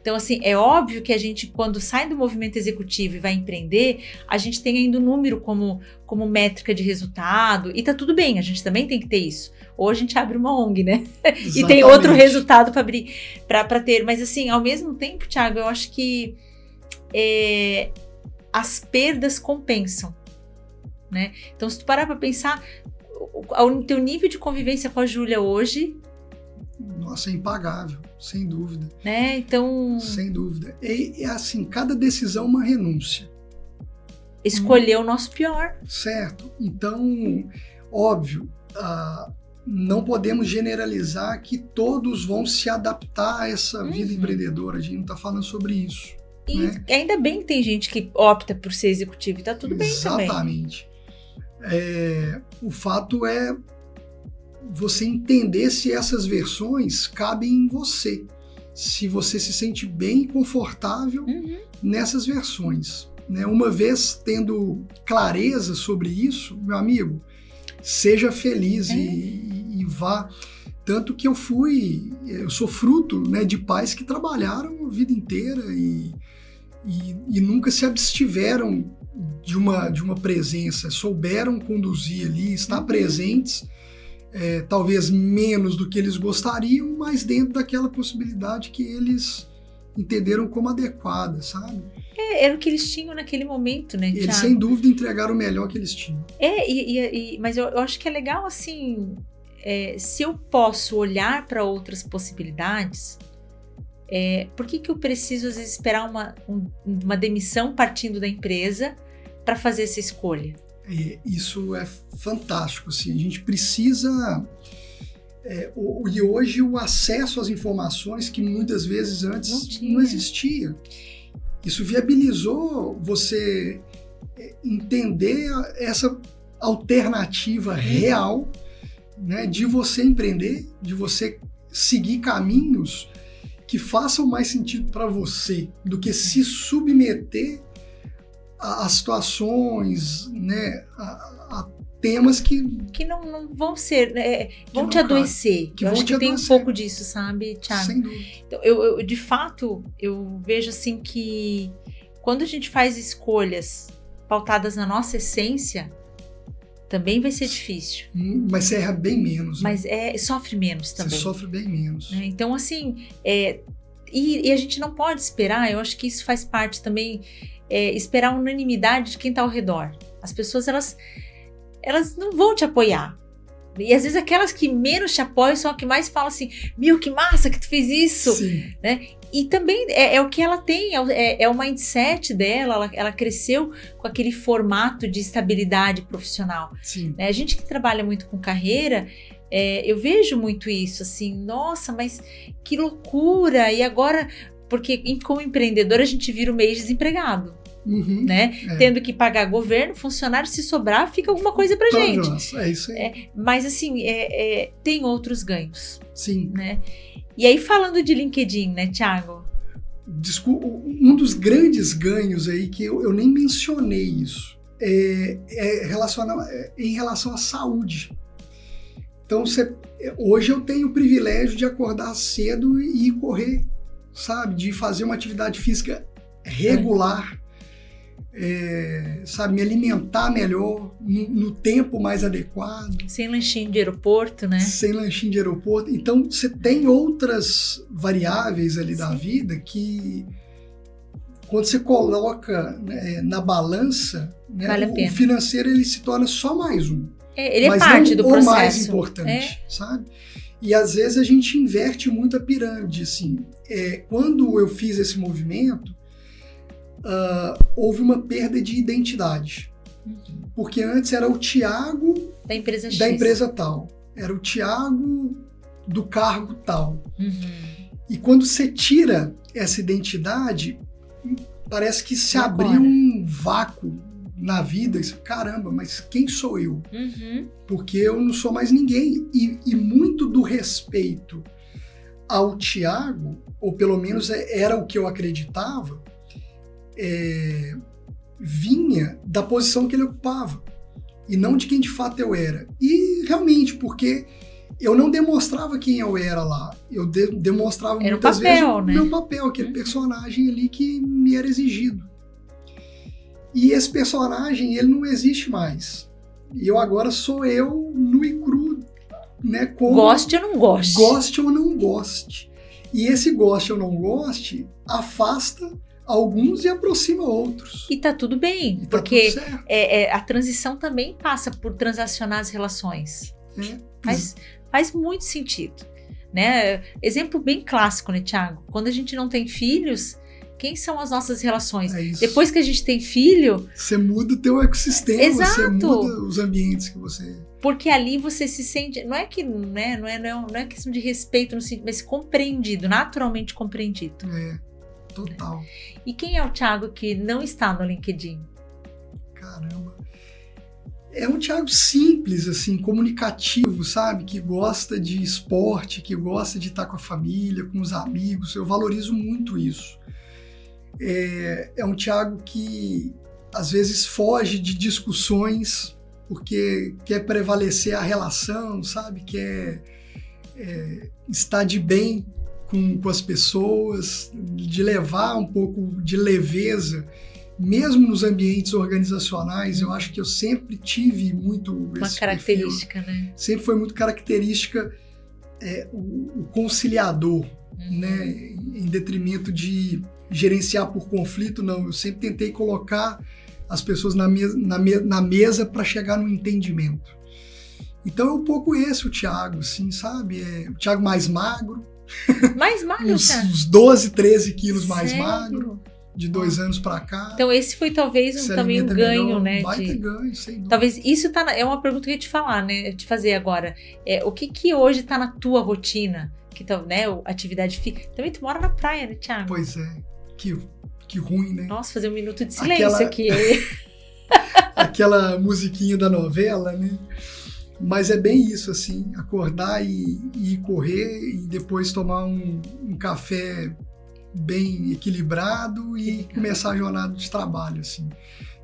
Então, assim, é óbvio que a gente, quando sai do movimento executivo e vai empreender, a gente tem ainda o número como métrica de resultado, e tá tudo bem, a gente também tem que ter isso. Ou a gente abre uma ONG, né? E tem outro resultado para abrir, para ter. Mas, assim, ao mesmo tempo, Thiago, eu acho que as perdas compensam, né? Então, se tu parar para pensar, o teu nível de convivência com a Júlia hoje... Nossa, é impagável, sem dúvida. Né? Então... Sem dúvida. É assim, cada decisão é uma renúncia. Escolher o nosso pior. Certo. Então, óbvio, não podemos generalizar que todos vão se adaptar a essa vida empreendedora. A gente não está falando sobre isso. E né? Ainda bem que tem gente que opta por ser executivo e tá tudo bem também. Exatamente. O fato é você entender se essas versões cabem em você. Se você se sente bem e confortável nessas versões. Né? Uma vez tendo clareza sobre isso, meu amigo, seja feliz e vá. Tanto que eu sou fruto, né, de pais que trabalharam a vida inteira e nunca se abstiveram de uma presença, souberam conduzir ali, estar presentes, talvez menos do que eles gostariam, mas dentro daquela possibilidade que eles entenderam como adequada, sabe? Era o que eles tinham naquele momento, né, Thiago? Eles, sem dúvida, entregaram o melhor que eles tinham. Mas eu acho que é legal, assim, se eu posso olhar para outras possibilidades, por que eu preciso, às vezes, esperar uma demissão partindo da empresa para fazer essa escolha? Isso é fantástico, assim, a gente precisa... e hoje o acesso às informações que muitas vezes antes não existia. Isso viabilizou você entender essa alternativa real, né, de você empreender, de você seguir caminhos que façam mais sentido para você do que se submeter a situações, né, a temas que não vão ser, vão te adoecer. Eu acho que tem um pouco disso, sabe, Thiago? Sem dúvida. Então, eu de fato, eu vejo assim que quando a gente faz escolhas pautadas na nossa essência, também vai ser difícil. Mas você erra bem menos. Mas sofre menos também. Você sofre bem menos. Né? Então, assim, e a gente não pode esperar, eu acho que isso faz parte também, esperar a unanimidade de quem está ao redor. As pessoas, elas não vão te apoiar. E às vezes aquelas que menos te apoiam são as que mais falam assim, meu, que massa que tu fez isso. Sim. Né? E também é o que ela tem, é o mindset dela, ela cresceu com aquele formato de estabilidade profissional. Sim. Né? A gente que trabalha muito com carreira, eu vejo muito isso, assim, nossa, mas que loucura! E agora, porque como empreendedor a gente vira o mês desempregado. Né? Tendo que pagar governo, funcionário, se sobrar, fica alguma coisa pra gente. Nossa, é isso aí. Mas assim, tem outros ganhos. Sim. Né? E aí, falando de LinkedIn, né, Thiago? Um dos grandes ganhos aí que eu nem mencionei isso em relação à saúde. Então, hoje eu tenho o privilégio de acordar cedo e ir correr, sabe? De fazer uma atividade física regular. Sabe, me alimentar melhor no tempo mais adequado. Sem lanchinho de aeroporto, né? Sem lanchinho de aeroporto. Então, você tem outras variáveis ali da vida que, quando você coloca, né, na balança, né, vale a pena. O financeiro ele se torna só mais um. Ele é parte do processo. O mais importante, sabe? E às vezes a gente inverte muito a pirâmide, assim. Quando eu fiz esse movimento, houve uma perda de identidade. Porque antes era o Thiago da empresa X. Da empresa tal. Era o Thiago do cargo tal. E quando você tira essa identidade, parece que se abriu um vácuo na vida. E você, caramba, mas quem sou eu? Porque eu não sou mais ninguém. E muito do respeito ao Thiago, ou pelo menos era o que eu acreditava, vinha da posição que ele ocupava e não de quem de fato eu era. E realmente, porque eu não demonstrava quem eu era lá, eu demonstrava era muitas papel, vezes o né? meu papel, aquele personagem ali que me era exigido. E esse personagem, ele não existe mais. E eu agora sou eu nu e cru, né? Goste ou não goste. Goste ou não goste. E esse goste ou não goste afasta alguns e aproxima outros. E tá tudo bem, porque a transição também passa por transacionar as relações. Faz muito sentido, né? Exemplo bem clássico, né, Thiago? Quando a gente não tem filhos, quem são as nossas relações? Depois que a gente tem filho... Você muda o teu ecossistema, exato. Você muda os ambientes que você... Porque ali você se sente... Não é que, né, não é questão de respeito, mas compreendido, naturalmente compreendido. Total. E quem é o Thiago que não está no LinkedIn? Caramba. É um Thiago simples, assim, comunicativo, sabe? Que gosta de esporte, que gosta de estar com a família, com os amigos. Eu valorizo muito isso. É um Thiago que, às vezes, foge de discussões porque quer prevalecer a relação, sabe? Quer estar de bem com as pessoas, de levar um pouco de leveza, mesmo nos ambientes organizacionais. Eu acho que eu sempre tive muito uma esse característica, perfil. Né? Sempre foi muito característica o conciliador, né? Em detrimento de gerenciar por conflito, não. Eu sempre tentei colocar as pessoas na mesa para chegar no entendimento. Então é um pouco esse o Thiago, assim, sabe? O Thiago mais magro. Mais magro, uns 12, 13 quilos mais Sério? magro, de 2 anos para cá. Então esse foi talvez também um ganho, melhor, né? Baita ganho, sem dúvida. Talvez isso é uma pergunta que eu ia te falar, né? Te fazer agora. O que hoje tá na tua rotina? Que né? Atividade física. Também tu mora na praia, né, Thiago? Pois é. Que ruim, né? Nossa, fazer um minuto de silêncio aqui. Aquela musiquinha da novela, né? Mas é bem isso, assim, acordar e ir correr e depois tomar um café bem equilibrado e começar a jornada de trabalho, assim.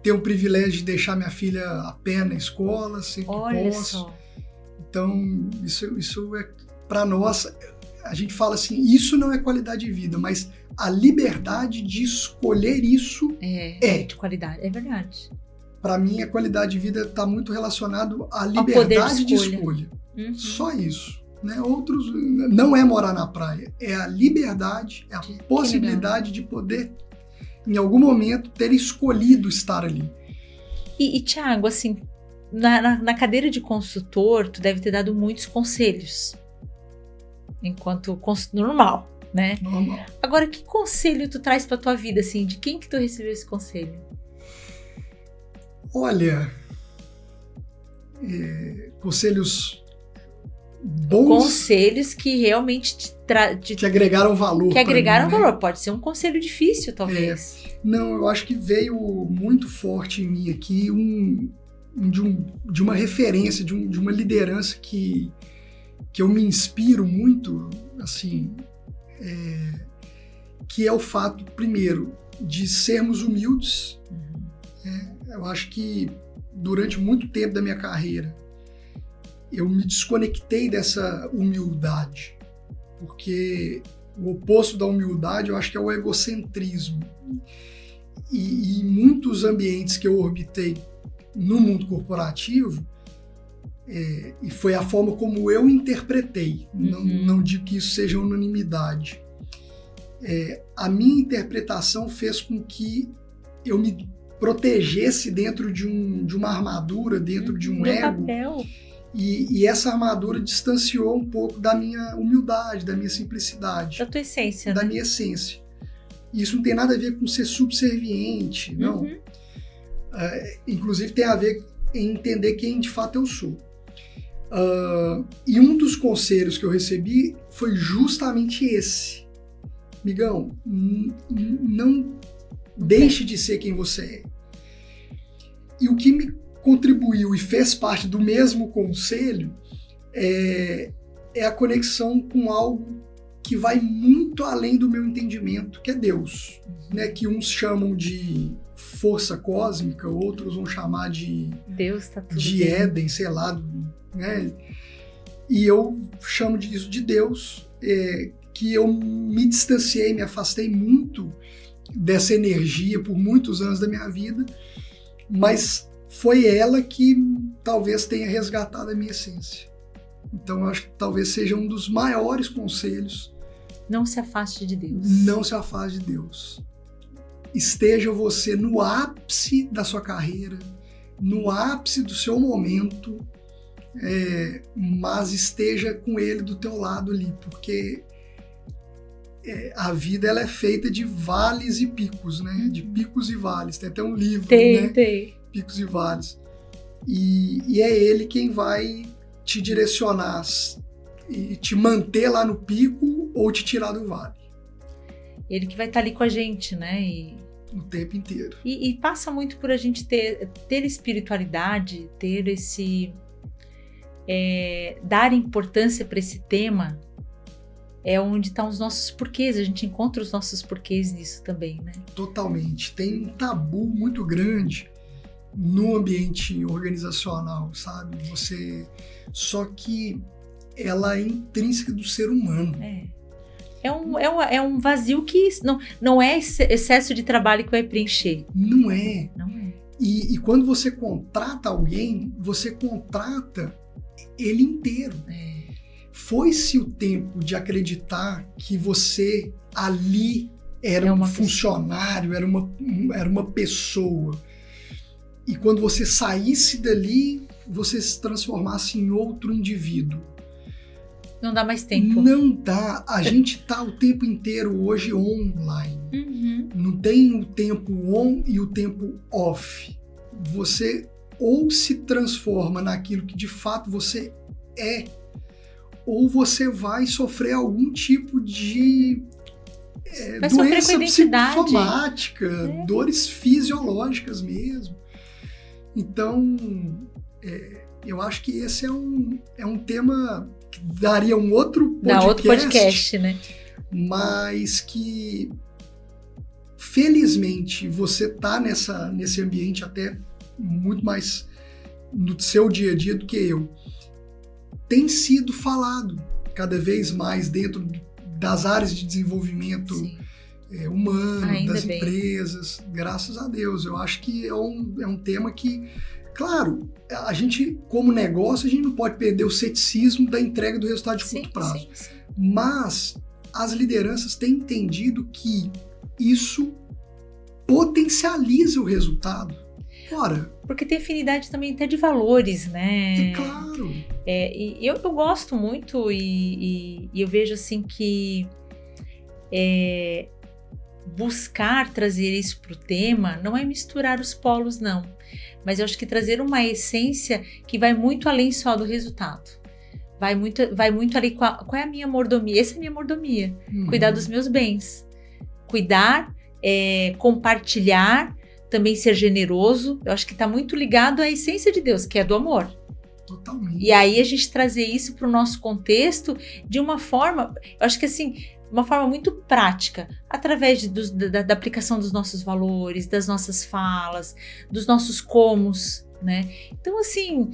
Ter o privilégio de deixar minha filha a pé na escola, sempre que posso. Só. Então, isso é, para nós, a gente fala assim, isso não é qualidade de vida, mas a liberdade de escolher isso é de qualidade, é verdade. Para mim, a qualidade de vida está muito relacionado à liberdade de escolha. Só isso. Né? Outros, não é morar na praia, é a liberdade, é a possibilidade de poder, em algum momento, ter escolhido estar ali. E Thiago, assim, na cadeira de consultor, tu deve ter dado muitos conselhos, enquanto normal, né? Normal. Agora, que conselho tu traz para tua vida, assim? De quem que tu recebeu esse conselho? Olha, conselhos bons. Conselhos que realmente que agregaram valor. Que agregaram valor. Né? Pode ser um conselho difícil, talvez. Não, eu acho que veio muito forte em mim aqui de uma referência, de uma liderança que eu me inspiro muito, assim, que é o fato, primeiro, de sermos humildes. Eu acho que durante muito tempo da minha carreira eu me desconectei dessa humildade, porque o oposto da humildade eu acho que é o egocentrismo. E em muitos ambientes que eu orbitei no mundo corporativo, e foi a forma como eu interpretei, não digo que isso seja unanimidade, a minha interpretação fez com que eu me protegesse dentro de uma armadura, dentro de um ego. Papel. E essa armadura distanciou um pouco da minha humildade, da minha simplicidade. Da tua essência. Da né? minha essência. Isso não tem nada a ver com ser subserviente, não. Inclusive tem a ver em entender quem de fato eu sou. E um dos conselhos que eu recebi foi justamente esse. Migão, não deixe de ser quem você é. E o que me contribuiu e fez parte do mesmo conselho é a conexão com algo que vai muito além do meu entendimento, que é Deus, né? Que uns chamam de força cósmica, outros vão chamar de Deus, tá tudo de bem. Éden, sei lá, né? E eu chamo disso de Deus, que eu me distanciei, me afastei muito dessa energia por muitos anos da minha vida, mas foi ela que talvez tenha resgatado a minha essência. Então eu acho que talvez seja um dos maiores conselhos. Não se afaste de Deus. Não se afaste de Deus. Esteja você no ápice da sua carreira, no ápice do seu momento, mas esteja com ele do teu lado ali, porque a vida ela é feita de vales e picos, né? De picos e vales. Tem até um livro, né? Tem. Picos e vales. E é ele quem vai te direcionar e te manter lá no pico ou te tirar do vale. Ele que vai estar ali com a gente, né? O tempo inteiro. E passa muito por a gente ter espiritualidade, ter esse... dar importância para esse tema, é onde estão os nossos porquês. A gente encontra os nossos porquês nisso também, né? Totalmente. Tem um tabu muito grande no ambiente organizacional, sabe? Só que ela é intrínseca do ser humano. É um vazio que não é excesso de trabalho que vai preencher. Não é. Não é. E quando você contrata alguém, você contrata ele inteiro. Foi-se o tempo de acreditar que você ali era um funcionário, era uma pessoa. E quando você saísse dali, você se transformasse em outro indivíduo. Não dá mais tempo. Não dá. A gente está o tempo inteiro hoje online. Não tem o tempo on e o tempo off. Você ou se transforma naquilo que de fato você é, ou você vai sofrer algum tipo de doença psicossomática, dores fisiológicas mesmo. Então, eu acho que esse é um tema que daria um outro podcast, né? Mas que, felizmente, você está nesse ambiente até muito mais no seu dia a dia do que eu. Tem sido falado cada vez mais dentro das áreas de desenvolvimento humano, ainda das bem. empresas, graças a Deus. Eu acho que é um tema que, claro, a gente, como negócio, a gente não pode perder o ceticismo da entrega do resultado de curto prazo. Sim. Mas as lideranças têm entendido que isso potencializa o resultado. Ora, porque tem afinidade também até de valores, né? É claro. E eu gosto muito e eu vejo assim que buscar trazer isso para o tema não é misturar os polos, não. Mas eu acho que trazer uma essência que vai muito além só do resultado. Vai muito ali qual é a minha mordomia. Essa é a minha mordomia. Cuidar dos meus bens. Cuidar, compartilhar, também ser generoso. Eu acho que está muito ligado à essência de Deus, que é do amor. Totalmente. E aí a gente trazer isso para o nosso contexto de uma forma, eu acho que assim, uma forma muito prática, através da aplicação dos nossos valores, das nossas falas, dos nossos comos, né? Então assim,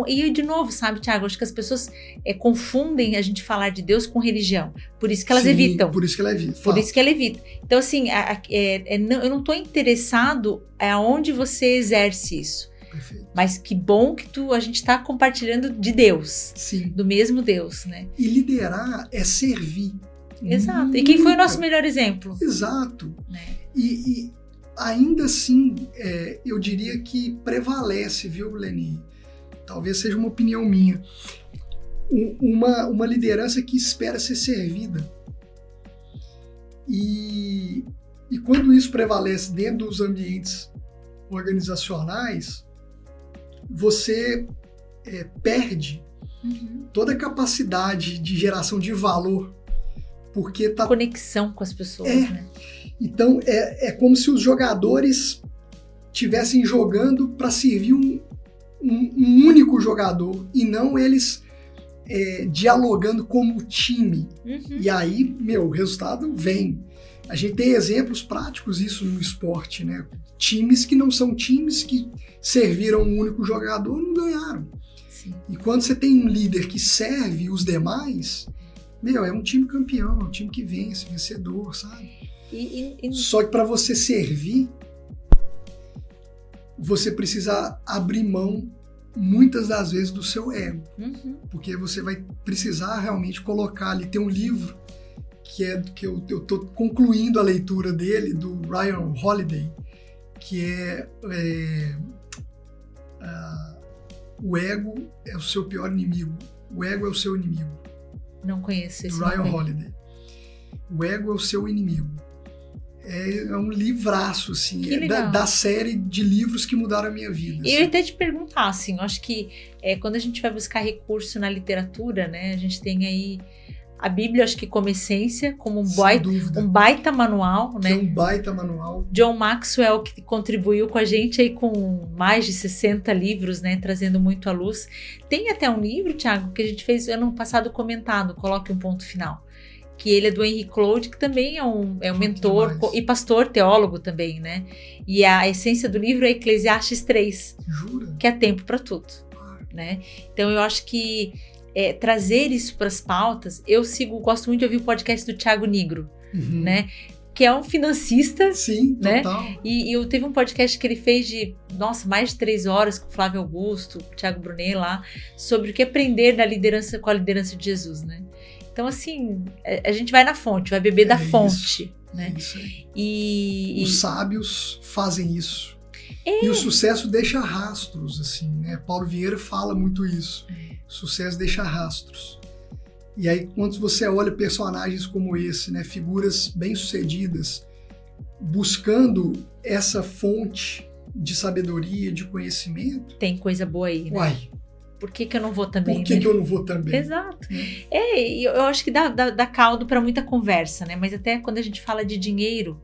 e de novo, sabe, Thiago, acho que as pessoas confundem a gente falar de Deus com religião, por isso que elas evitam. Por isso que ela evita. Por isso que ela evita. Então assim, eu não estou interessado aonde você exerce isso. Perfeito. Mas que bom que a gente está compartilhando de Deus. Sim. Do mesmo Deus, né? E liderar é servir. Exato. E quem foi o nosso melhor exemplo? Exato. Né? E ainda assim, eu diria que prevalece, viu, Leni? Talvez seja uma opinião minha. Uma liderança que espera ser servida. E E quando isso prevalece dentro dos ambientes organizacionais, você perde toda a capacidade de geração de valor, porque tá... Conexão com as pessoas, né? Então, é como se os jogadores estivessem jogando para servir um único jogador, e não eles dialogando como time. E aí, o resultado vem. A gente tem exemplos práticos disso no esporte, né? Times que não são times, que serviram um único jogador, não ganharam. Sim. E quando você tem um líder que serve os demais, é um time campeão, é um time que vence, vencedor, sabe? Só que para você servir, você precisa abrir mão, muitas das vezes, do seu ego. Porque você vai precisar realmente colocar ali. Tem um livro que eu estou concluindo a leitura dele, do Ryan Holiday, que o ego é o seu pior inimigo. O ego é o seu inimigo. Não conheço esse. Do Ryan Holiday. O ego é o seu inimigo. É um livraço, assim, da série de livros que mudaram a minha vida. E eu ia até te perguntar, assim, eu acho que quando a gente vai buscar recurso na literatura, né, a gente tem aí a Bíblia, acho que como essência, como um baita manual, né? É um baita manual. John Maxwell, que contribuiu com a gente aí com mais de 60 livros, né, trazendo muito à luz. Tem até um livro, Thiago, que a gente fez ano passado comentado, Coloque um Ponto Final, que ele é do Henry Cloud, que também é um mentor e pastor, teólogo também, né? E a essência do livro é Eclesiastes 3. Jura? Que é tempo para tudo, né? Então eu acho que trazer isso para as pautas, gosto muito de ouvir o podcast do Thiago Nigro, né? Que é um financista. Sim, né? Total. E eu teve um podcast que ele fez de, mais de 3 horas com o Flávio Augusto, o Thiago Brunet lá, sobre o que aprender com a liderança de Jesus, né? Então, assim, a gente vai na fonte, vai beber da fonte, né? Isso aí. E os sábios fazem isso. E o sucesso deixa rastros, assim, né? Paulo Vieira fala muito isso. O sucesso deixa rastros. E aí, quando você olha personagens como esse, né? Figuras bem-sucedidas, buscando essa fonte de sabedoria, de conhecimento... Tem coisa boa aí, né? Uai! Por que eu não vou também? Por que eu não vou também? Exato. Eu acho que dá caldo para muita conversa, né? Mas até quando a gente fala de dinheiro,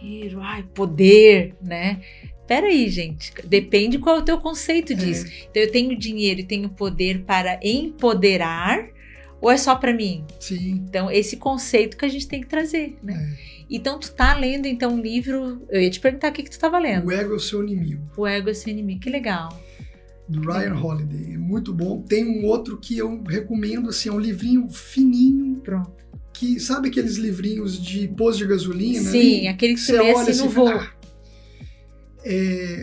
dinheiro, poder, né? Peraí, gente, depende qual é o teu conceito disso. Então, eu tenho dinheiro e tenho poder para empoderar, ou é só para mim? Sim. Então, esse conceito que a gente tem que trazer, né? Então, tu tá lendo, então, um livro... Eu ia te perguntar o que tu tava lendo. O Ego é o Seu Inimigo. O Ego é o Seu Inimigo, que legal. Do Ryan Holiday, é muito bom. Tem um outro que eu recomendo, assim, é um livrinho fininho. Pronto. Que, sabe aqueles livrinhos de posto de gasolina? Sim, ali? Aquele que você lê assim no voo.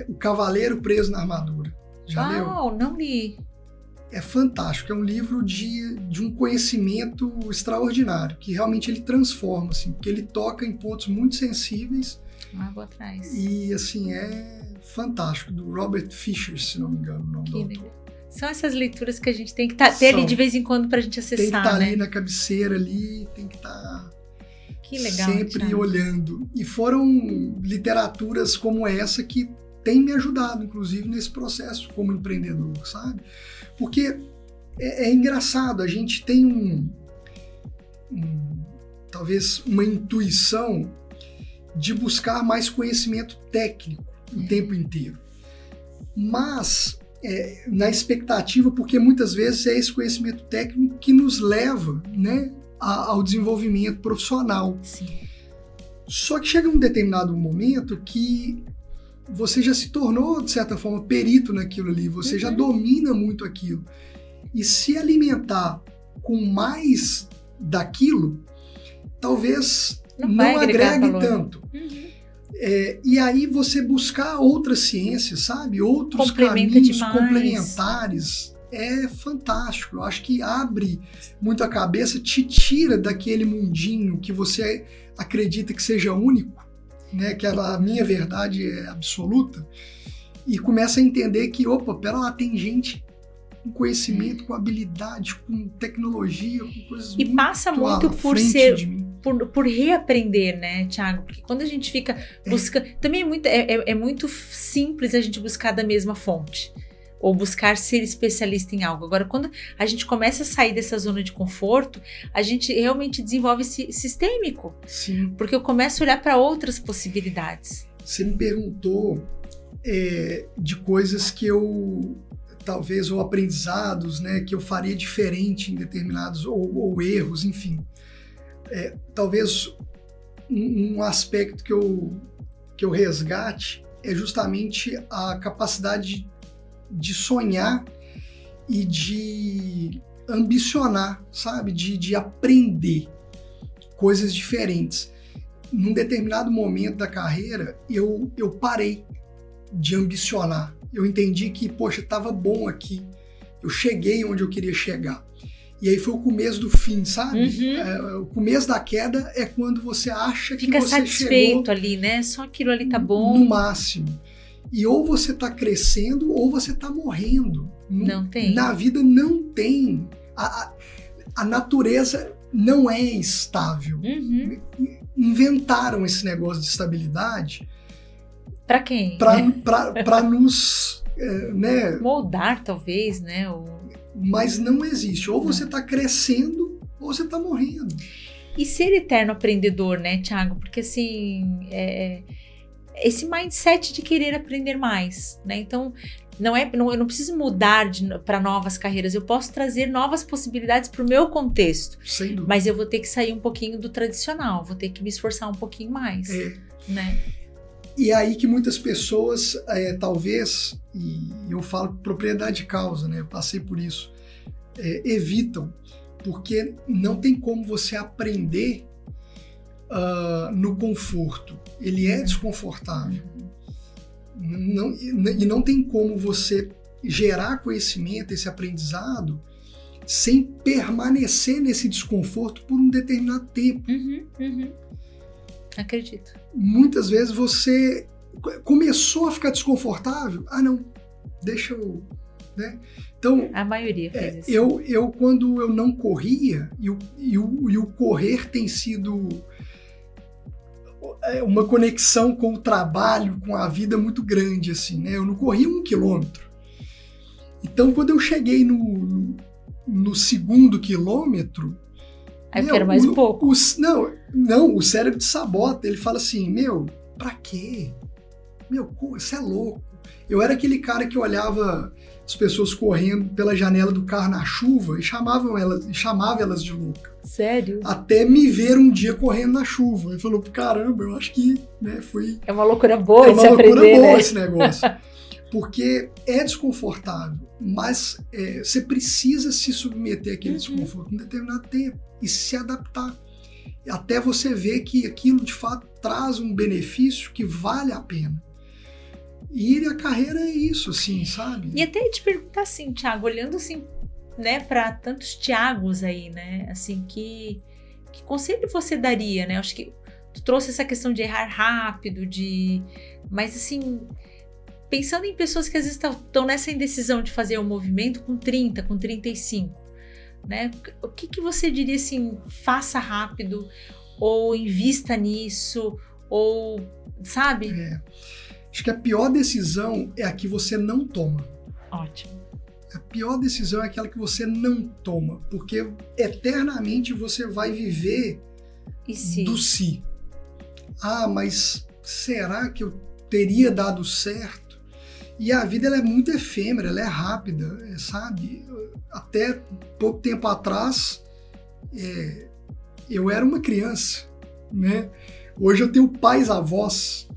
O Cavaleiro Preso na Armadura. Já leu? Não li. É fantástico, é um livro de um conhecimento extraordinário, que realmente ele transforma, assim, porque ele toca em pontos muito sensíveis. Vou atrás. E, assim, é fantástico, do Robert Fisher, se não me engano, o nome do autor. São essas leituras que a gente tem que ter ali de vez em quando pra gente acessar, tem que estar né? ali na cabeceira, ali, tem que estar sempre Thiago. olhando. E foram literaturas como essa que têm me ajudado, inclusive, nesse processo como empreendedor, sabe? Porque é engraçado, a gente tem talvez uma intuição de buscar mais conhecimento técnico o tempo inteiro. Mas na expectativa, porque muitas vezes é esse conhecimento técnico que nos leva, né, ao desenvolvimento profissional. Sim. Só que chega um determinado momento que você já se tornou, de certa forma, perito naquilo ali, você já domina muito aquilo. E se alimentar com mais daquilo, talvez não agregue tanto. E aí você buscar outras ciências, sabe? Outros caminhos complementares, é fantástico. Eu acho que abre muito a cabeça, te tira daquele mundinho que você acredita que seja único, né? Que a minha verdade é absoluta, e começa a entender que, pera lá, tem gente com conhecimento, com habilidade, com tecnologia, com coisas e muito passa muito por por reaprender, né, Thiago? Porque quando a gente fica buscando, também é muito simples a gente buscar da mesma fonte, ou buscar ser especialista em algo. Agora, quando a gente começa a sair dessa zona de conforto, a gente realmente desenvolve esse sistêmico. Sim. Porque eu começo a olhar para outras possibilidades. Você me perguntou de coisas que eu, talvez, ou aprendizados, né, que eu faria diferente em determinados, ou erros, enfim. Talvez um aspecto que eu resgate é justamente a capacidade de sonhar e de ambicionar, sabe? De aprender coisas diferentes. Num determinado momento da carreira, eu parei de ambicionar. Eu entendi que, poxa, estava bom aqui. Eu cheguei onde eu queria chegar. E aí foi o começo do fim, sabe? O começo da queda é quando você acha que você satisfeito chegou ali, né? Só aquilo ali tá bom. No máximo. E ou você está crescendo ou você está morrendo. Não tem. Na vida não tem. A natureza não é estável. Inventaram esse negócio de estabilidade. Para quem? Para nos né? moldar, talvez, né? Mas não existe. Ou você está crescendo ou você está morrendo. E ser eterno aprendedor, né, Thiago? Porque assim, esse mindset de querer aprender mais, né? Então, eu não preciso mudar para novas carreiras, eu posso trazer novas possibilidades para o meu contexto. Sem dúvida. Mas eu vou ter que sair um pouquinho do tradicional, vou ter que me esforçar um pouquinho mais, né? E aí que muitas pessoas, talvez, e eu falo propriedade de causa, né? Eu passei por isso, evitam, porque não tem como você aprender no conforto. Ele é desconfortável. E não tem como você gerar conhecimento, esse aprendizado, sem permanecer nesse desconforto por um determinado tempo. Acredito. Muitas vezes você começou a ficar desconfortável. Não, deixa eu... Né? Então, a maioria faz isso. Eu quando eu não corria, e o correr tem sido uma conexão com o trabalho, com a vida muito grande, assim, né? Eu não corria 1 quilômetro. Então, quando eu cheguei no 2º quilômetro... Aí eu quero mais um pouco. Não, o cérebro te sabota. Ele fala assim, pra quê? Você é louco. Eu era aquele cara que olhava as pessoas correndo pela janela do carro na chuva e chamava elas de louca. Sério? Até me ver um dia correndo na chuva. Ele falou, caramba, eu acho que foi... É uma loucura boa de se aprender, né? É uma loucura boa esse negócio. Porque é desconfortável, mas você precisa se submeter àquele desconforto em determinado tempo e se adaptar. Até você ver que aquilo, de fato, traz um benefício que vale a pena. E a carreira é isso, assim, sabe? E até te perguntar assim, Thiago, olhando assim, né, para tantos Thiagos aí, né, assim, que conselho você daria, né? Acho que tu trouxe essa questão de errar rápido, mas assim, pensando em pessoas que às vezes estão nessa indecisão de fazer um movimento com 30, com 35, né? O que você diria assim, faça rápido, ou invista nisso, ou, sabe? Acho que a pior decisão é a que você não toma. Ótimo. A pior decisão é aquela que você não toma, porque eternamente você vai viver do si. Mas será que eu teria dado certo? E a vida ela é muito efêmera, ela é rápida, sabe? Até pouco tempo atrás, eu era uma criança, né? Hoje eu tenho pais avós.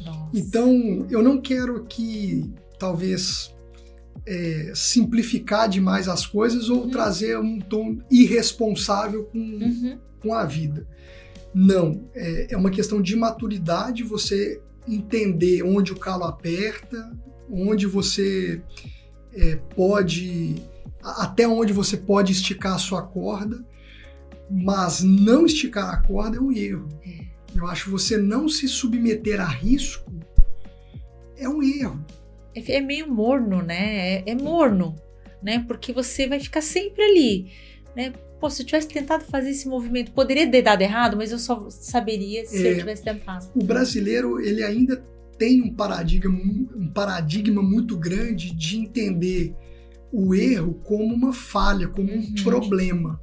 Nossa. Então, eu não quero aqui, talvez, simplificar demais as coisas ou trazer um tom irresponsável com a vida. Não, é uma questão de maturidade, você entender onde o calo aperta, onde você até onde você pode esticar a sua corda, mas não esticar a corda é um erro. Eu acho que você não se submeter a risco é um erro. É meio morno, né? É morno. né? Porque você vai ficar sempre ali, né? Pô, se eu tivesse tentado fazer esse movimento, poderia ter dado errado, mas eu só saberia se eu tivesse tentado. O brasileiro, ele ainda tem um paradigma muito grande de entender o erro como uma falha, como um problema,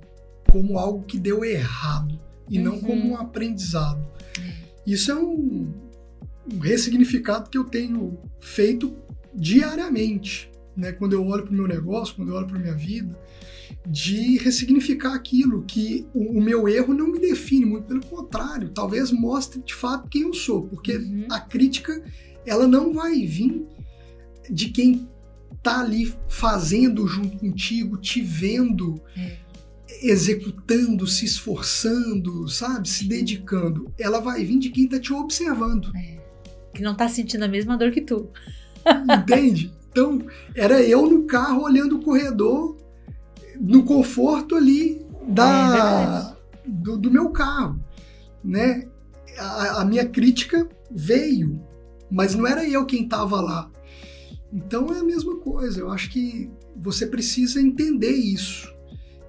como algo que deu errado, e não como um aprendizado. Isso é um ressignificado que eu tenho feito diariamente, né? Quando eu olho para o meu negócio, quando eu olho para a minha vida, de ressignificar aquilo, que o meu erro não me define, muito pelo contrário, talvez mostre de fato quem eu sou, porque a crítica, ela não vai vir de quem tá ali fazendo junto contigo, te vendo, executando, se esforçando, sabe, se dedicando. Ela vai vir de quem tá te observando. Que não tá sentindo a mesma dor que tu. Entende? Então, era eu no carro olhando o corredor, no conforto ali do meu carro, né? A minha crítica veio, mas não era eu quem estava lá. Então é a mesma coisa. Eu acho que você precisa entender isso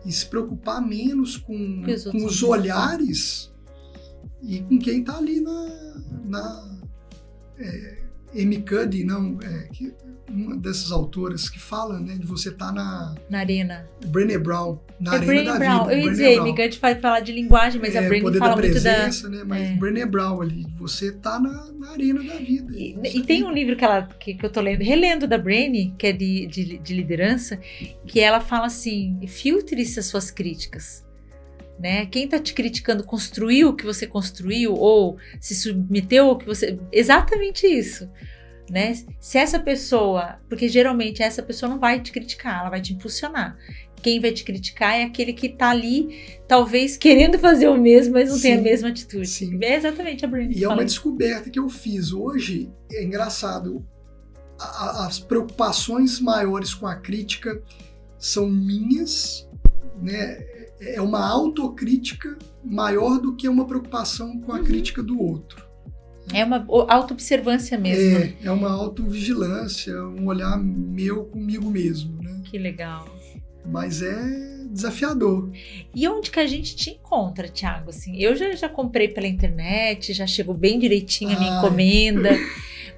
e se preocupar menos com os olhares e com quem está ali na Amy Cuddy, uma dessas autoras que fala, né, de você estar na arena. Brené Brown, na arena da vida. Eu ia dizer, Amy Cuddy vai falar de linguagem, mas a Brené fala muito da presença, né? Mas Brené Brown ali, você tá na arena da vida. E tem um livro que eu tô relendo da Brené, que é de liderança, que ela fala assim: filtre as suas críticas. Né? Quem está te criticando construiu o que você construiu ou se submeteu ao que você... Exatamente isso, né? Se essa pessoa... Porque geralmente essa pessoa não vai te criticar, ela vai te impulsionar. Quem vai te criticar é aquele que está ali, talvez querendo fazer o mesmo, mas não tem a mesma atitude. Sim. É exatamente a Brené. E é uma descoberta que eu fiz hoje. É engraçado. As preocupações maiores com a crítica são minhas, né? É uma autocrítica maior do que uma preocupação com a crítica do outro. É uma autoobservância mesmo. É uma autovigilância, um olhar meu comigo mesmo, né? Que legal. Mas é desafiador. E onde que a gente te encontra, Thiago? Assim, eu já comprei pela internet, já chegou bem direitinho a minha encomenda,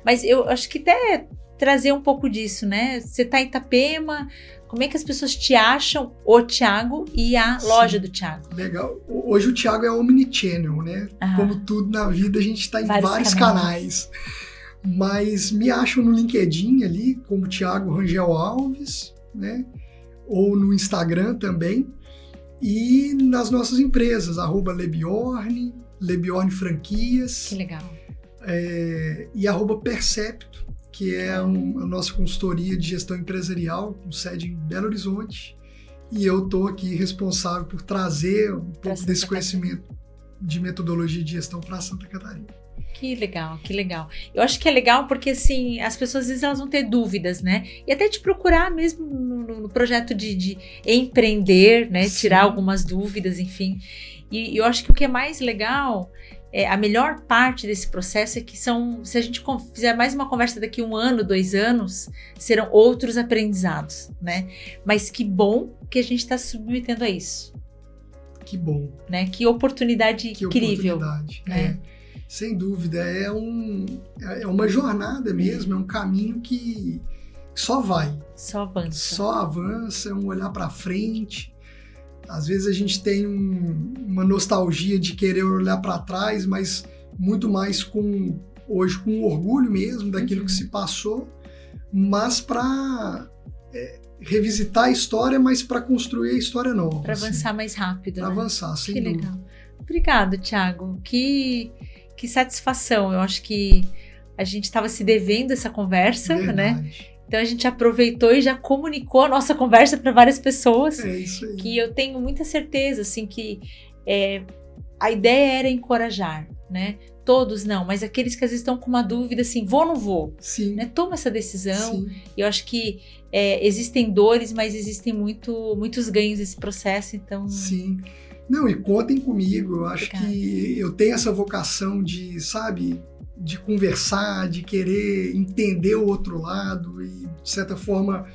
mas eu acho que até trazer um pouco disso, né? Você tá em Itapema, como é que as pessoas te acham, o Thiago e a loja do Thiago? Legal. Hoje o Thiago é omnichannel, né? Como tudo na vida, a gente está em vários canais. Mas me acham no LinkedIn ali, como Thiago Rangel Alves, né? Ou no Instagram também. E nas nossas empresas, @Lebiorne, Lebiorne Franquias. Que legal. E @Percepto, que é a nossa consultoria de gestão empresarial, com sede em Belo Horizonte. E eu estou aqui responsável por trazer um pouco desse conhecimento de metodologia de gestão para Santa Catarina. Que legal, que legal. Eu acho que é legal porque, assim, as pessoas às vezes elas vão ter dúvidas, né? E até te procurar mesmo no projeto de empreender, né? Sim. Tirar algumas dúvidas, enfim. E eu acho que o que é mais legal... a melhor parte desse processo é que se a gente fizer mais uma conversa daqui 1 ano, 2 anos, serão outros aprendizados, né? Mas que bom que a gente está se submetendo a isso. Que bom. Né? Que oportunidade incrível. Oportunidade, né? Sem dúvida, é uma jornada mesmo, é um caminho que só vai. Só avança. Só avança, é um olhar para frente. Às vezes a gente tem uma nostalgia de querer olhar para trás, mas muito mais hoje com orgulho mesmo daquilo que se passou, mas para revisitar a história, mas para construir a história nova. Para avançar mais rápido. Para avançar, sem dúvida. Que legal. Obrigado, Thiago. Que satisfação. Eu acho que a gente estava se devendo essa conversa, né? Então a gente aproveitou e já comunicou a nossa conversa para várias pessoas. É isso aí. Que eu tenho muita certeza, assim, que a ideia era encorajar, né? Todos não, mas aqueles que às vezes estão com uma dúvida, assim, vou ou não vou? Sim. Né? Toma essa decisão. Sim. Eu acho que existem dores, mas existem muitos ganhos nesse processo, então... Sim. Não, e contem comigo. Eu acho que eu tenho essa vocação de, sabe... de conversar, de querer entender o outro lado e, de certa forma,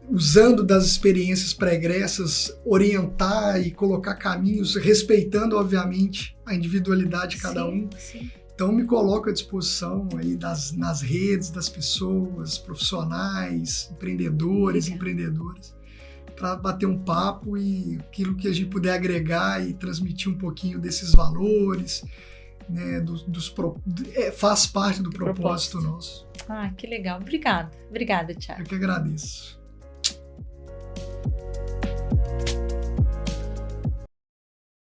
usando das experiências pregressas, orientar e colocar caminhos, respeitando, obviamente, a individualidade de cada um. Sim. Então, me coloco à disposição aí nas redes das pessoas, profissionais, empreendedores, empreendedoras, para bater um papo e aquilo que a gente puder agregar e transmitir um pouquinho desses valores, né, faz parte do propósito nosso. Que legal. Obrigada, Thiago. Eu que agradeço.